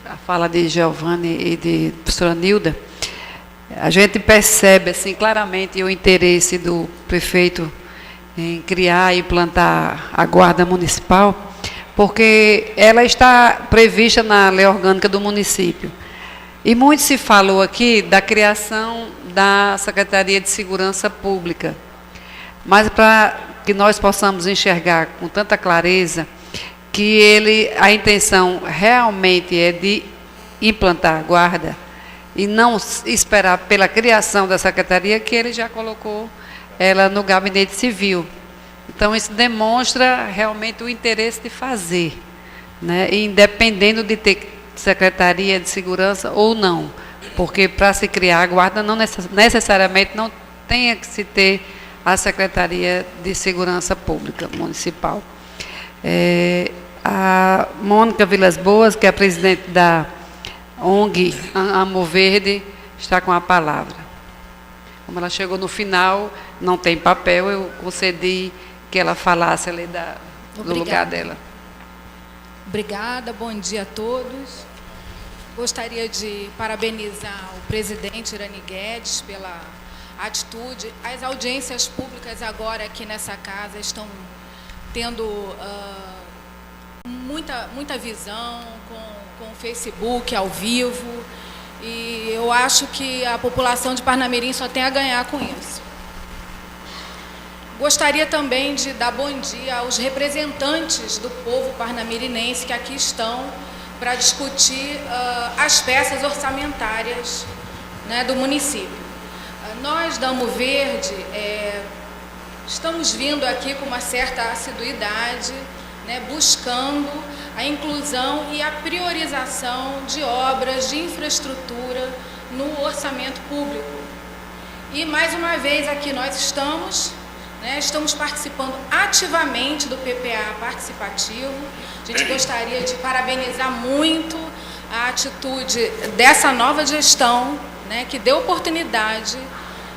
a fala de Giovanni e de professora Nilda, a gente percebe assim, claramente o interesse do prefeito em criar e implantar a Guarda Municipal, porque ela está prevista na lei orgânica do município. E muito se falou aqui da criação da Secretaria de Segurança Pública. Mas para que nós possamos enxergar com tanta clareza que a intenção realmente é de implantar a guarda e não esperar pela criação da secretaria, que ele já colocou ela no gabinete civil. Então, isso demonstra realmente o interesse de fazer, né? Independendo de ter secretaria de segurança ou não, porque para se criar a guarda não necessariamente não tenha que se ter a Secretaria de Segurança Pública Municipal. A Mônica Vilas Boas, que é a presidente da ONG Amo Verde, está com a palavra. Como ela chegou no final, não tem papel, eu concedi que ela falasse ali do lugar dela. Obrigada, bom dia a todos. Gostaria de parabenizar o presidente Irani Guedes pela atitude. As audiências públicas agora aqui nessa casa estão tendo muita visão com o Facebook ao vivo, e eu acho que a população de Parnamirim só tem a ganhar com isso. Gostaria também de dar bom dia aos representantes do povo parnamirinense que aqui estão para discutir as peças orçamentárias, né, do município. Nós, da Amo Verde, estamos vindo aqui com uma certa assiduidade, né, buscando a inclusão e a priorização de obras de infraestrutura no orçamento público. E, mais uma vez, aqui nós estamos participando ativamente do PPA participativo. A gente gostaria de parabenizar muito a atitude dessa nova gestão, né, que deu oportunidade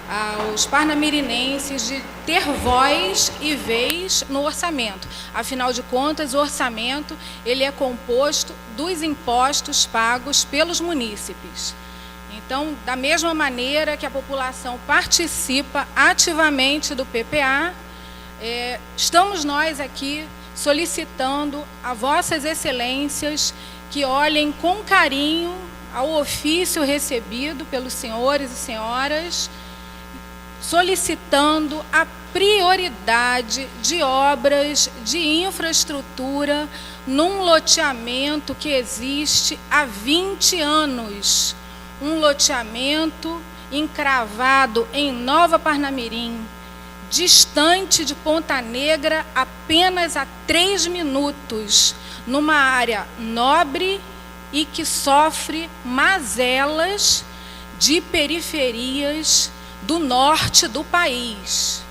aos parnamirinenses de ter voz e vez no orçamento. Afinal de contas, o orçamento ele é composto dos impostos pagos pelos munícipes. Então, da mesma maneira que a população participa ativamente do PPA, estamos nós aqui solicitando a vossas excelências que olhem com carinho ao ofício recebido pelos senhores e senhoras, solicitando a prioridade de obras de infraestrutura num loteamento que existe há 20 anos. Um loteamento encravado em Nova Parnamirim, distante de Ponta Negra apenas a 3 minutos, numa área nobre e que sofre mazelas de periferias do norte do país.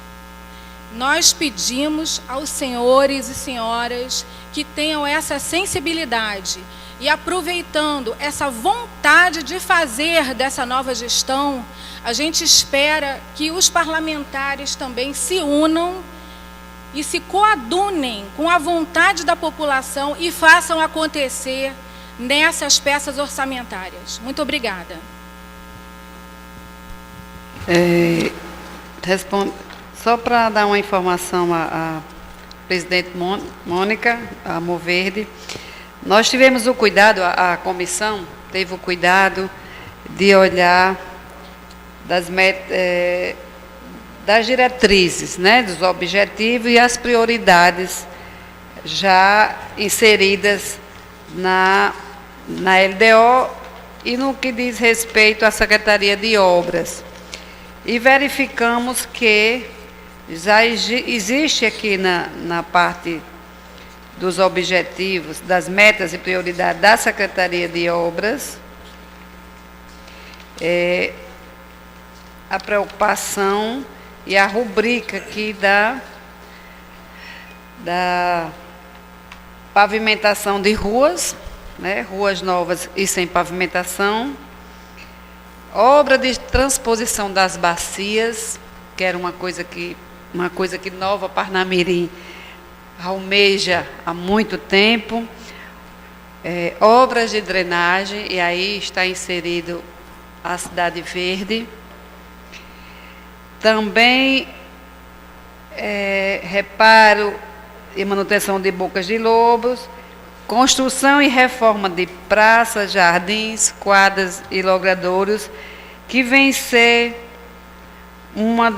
Nós pedimos aos senhores e senhoras que tenham essa sensibilidade e, aproveitando essa vontade de fazer dessa nova gestão, a gente espera que os parlamentares também se unam e se coadunem com a vontade da população e façam acontecer nessas peças orçamentárias. Muito obrigada. Só para dar uma informação à presidente Mônica, a Moverde, nós tivemos o cuidado, a comissão teve o cuidado de olhar das diretrizes, né, dos objetivos e as prioridades já inseridas na LDO e no que diz respeito à Secretaria de Obras. E verificamos que já existe aqui na parte dos objetivos, das metas e prioridades da Secretaria de Obras, a preocupação e a rubrica aqui da pavimentação de ruas, né, ruas novas e sem pavimentação, obra de transposição das bacias, que era uma coisa que Nova Parnamirim almeja há muito tempo, obras de drenagem, e aí está inserido a Cidade Verde. Também reparo e manutenção de bocas de lobos, construção e reforma de praças, jardins, quadras e logradouros, que vem ser uma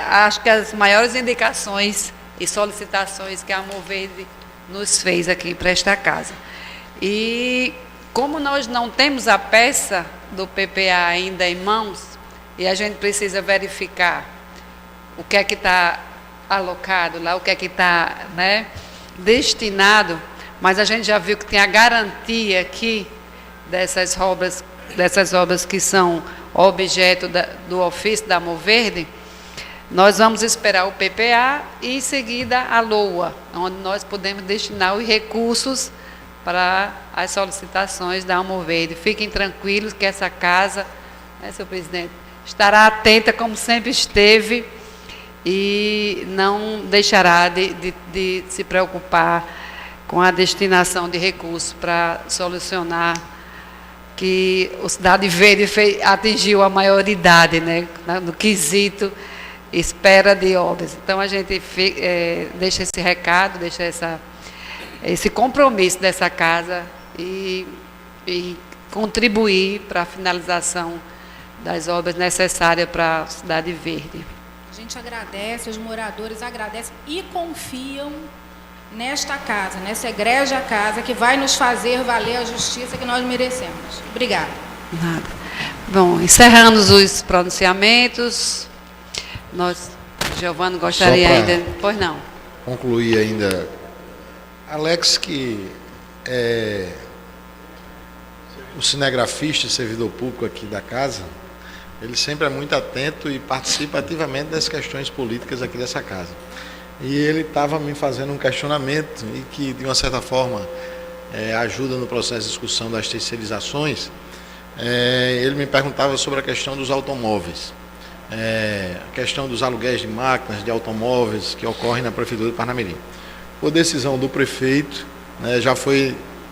acho que as maiores indicações e solicitações que a Moverde nos fez aqui para esta casa. E como nós não temos a peça do PPA ainda em mãos, e a gente precisa verificar o que é que está alocado lá, o que é que está, né, destinado, mas a gente já viu que tem a garantia aqui dessas obras que são objeto do ofício da Moverde. Nós vamos esperar o PPA e, em seguida, a LOA, onde nós podemos destinar os recursos para as solicitações da Moverde. Fiquem tranquilos que essa casa, né, senhor presidente, estará atenta, como sempre esteve, e não deixará de se preocupar com a destinação de recursos para solucionar que o Cidade Verde atingiu a maioridade, né, no quesito espera de obras. Então, a gente deixa esse recado, deixa esse compromisso dessa casa e contribuir para a finalização das obras necessárias para a Cidade Verde. A gente agradece, os moradores agradecem e confiam nesta casa, nessa egrégia casa, que vai nos fazer valer a justiça que nós merecemos. Obrigada. Nada. Bom, encerrando os pronunciamentos, Giovano gostaria ainda... Pois não. Concluir ainda, Alex, que é o cinegrafista e servidor público aqui da casa, ele sempre é muito atento e participa ativamente das questões políticas aqui dessa casa. E ele estava me fazendo um questionamento e que, de uma certa forma, ajuda no processo de discussão das terceirizações. Ele me perguntava sobre a questão dos automóveis, a questão dos aluguéis de máquinas, de automóveis que ocorrem na Prefeitura de Parnamirim. Por decisão do prefeito, né,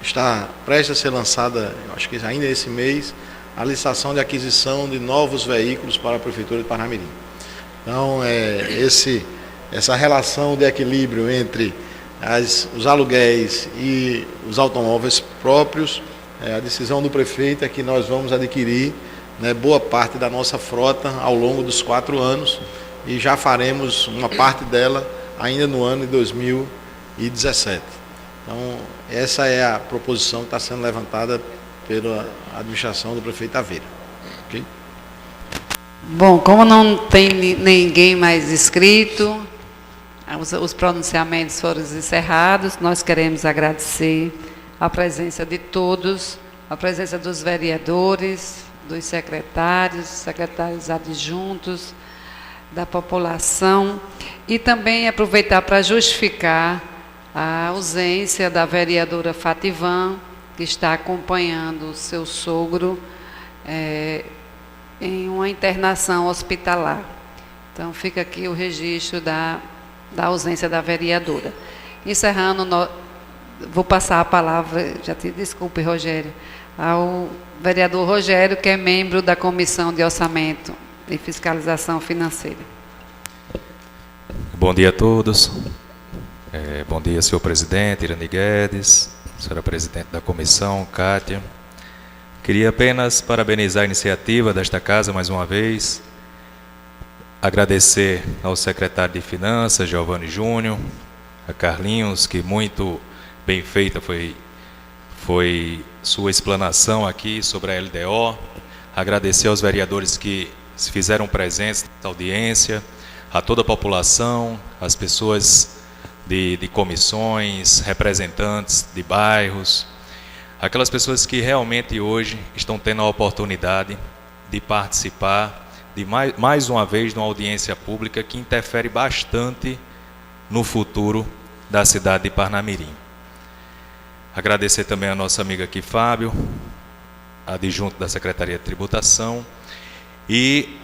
está prestes a ser lançada, acho que ainda esse mês, a licitação de aquisição de novos veículos para a Prefeitura de Parnamirim. Então, essa relação de equilíbrio entre os aluguéis e os automóveis próprios, a decisão do prefeito é que nós vamos adquirir, né, boa parte da nossa frota ao longo dos 4 anos e já faremos uma parte dela ainda no ano de 2017. Então, essa é a proposição que está sendo levantada pela administração do prefeito Aveiro. Okay? Bom, como não tem ninguém mais inscrito, os pronunciamentos foram encerrados, nós queremos agradecer a presença de todos, a presença dos vereadores, dos secretários adjuntos, da população, e também aproveitar para justificar a ausência da vereadora Fativan, que está acompanhando o seu sogro em uma internação hospitalar. Então, fica aqui o registro da ausência da vereadora. Encerrando, vou passar a palavra, desculpe, Rogério, ao vereador Rogério, que é membro da Comissão de Orçamento e Fiscalização Financeira. Bom dia a todos. Bom dia, senhor presidente, Irani Guedes, senhora presidente da comissão, Kátia. Queria apenas parabenizar a iniciativa desta casa mais uma vez, agradecer ao secretário de Finanças, Giovanni Júnior, a Carlinhos, que muito bem feita foi sua explanação aqui sobre a LDO, agradecer aos vereadores que se fizeram presentes na audiência, a toda a população, as pessoas de comissões, representantes de bairros, aquelas pessoas que realmente hoje estão tendo a oportunidade de participar de mais uma vez de uma audiência pública que interfere bastante no futuro da cidade de Parnamirim. Agradecer também a nossa amiga aqui, Fábio, adjunto da Secretaria de Tributação, e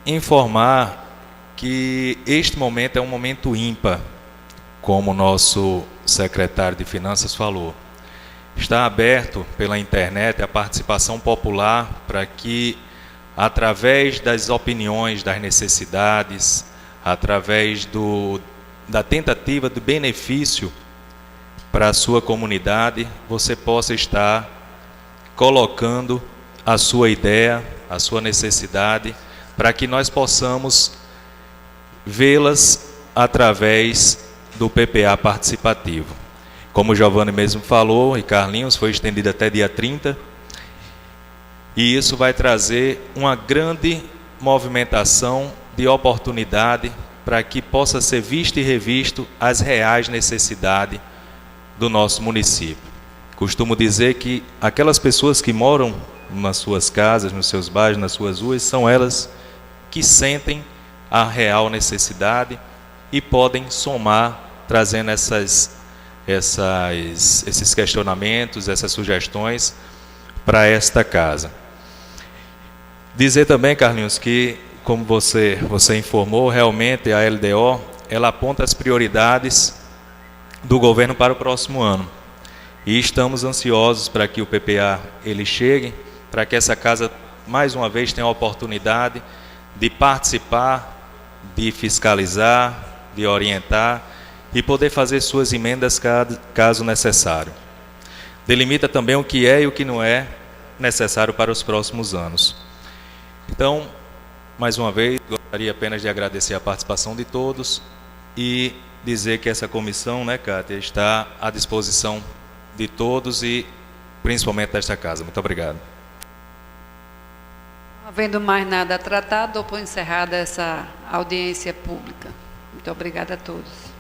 informar que este momento é um momento ímpar, como o nosso secretário de Finanças falou. Está aberto pela internet a participação popular para que, através das opiniões, das necessidades, através da tentativa de benefício para a sua comunidade, você possa estar colocando a sua ideia, a sua necessidade, para que nós possamos vê-las através do PPA participativo. Como o Giovanni mesmo falou, e Carlinhos, foi estendido até dia 30, e isso vai trazer uma grande movimentação de oportunidade para que possa ser visto e revisto as reais necessidades do nosso município. Costumo dizer que aquelas pessoas que moram nas suas casas, nos seus bairros, nas suas ruas, são elas que sentem a real necessidade e podem somar, trazendo esses questionamentos, essas sugestões para esta casa. Dizer também, Carlinhos, que, como você informou, realmente a LDO, ela aponta as prioridades do governo para o próximo ano. E estamos ansiosos para que o PPA ele chegue, para que essa casa, mais uma vez, tenha a oportunidade de participar, de fiscalizar, de orientar e poder fazer suas emendas caso necessário. Delimita também o que é e o que não é necessário para os próximos anos. Então, mais uma vez, gostaria apenas de agradecer a participação de todos e dizer que essa comissão, Kátia, está à disposição de todos e principalmente desta casa. Muito obrigado. Havendo mais nada a tratar, dou por encerrada essa audiência pública. Muito obrigada a todos.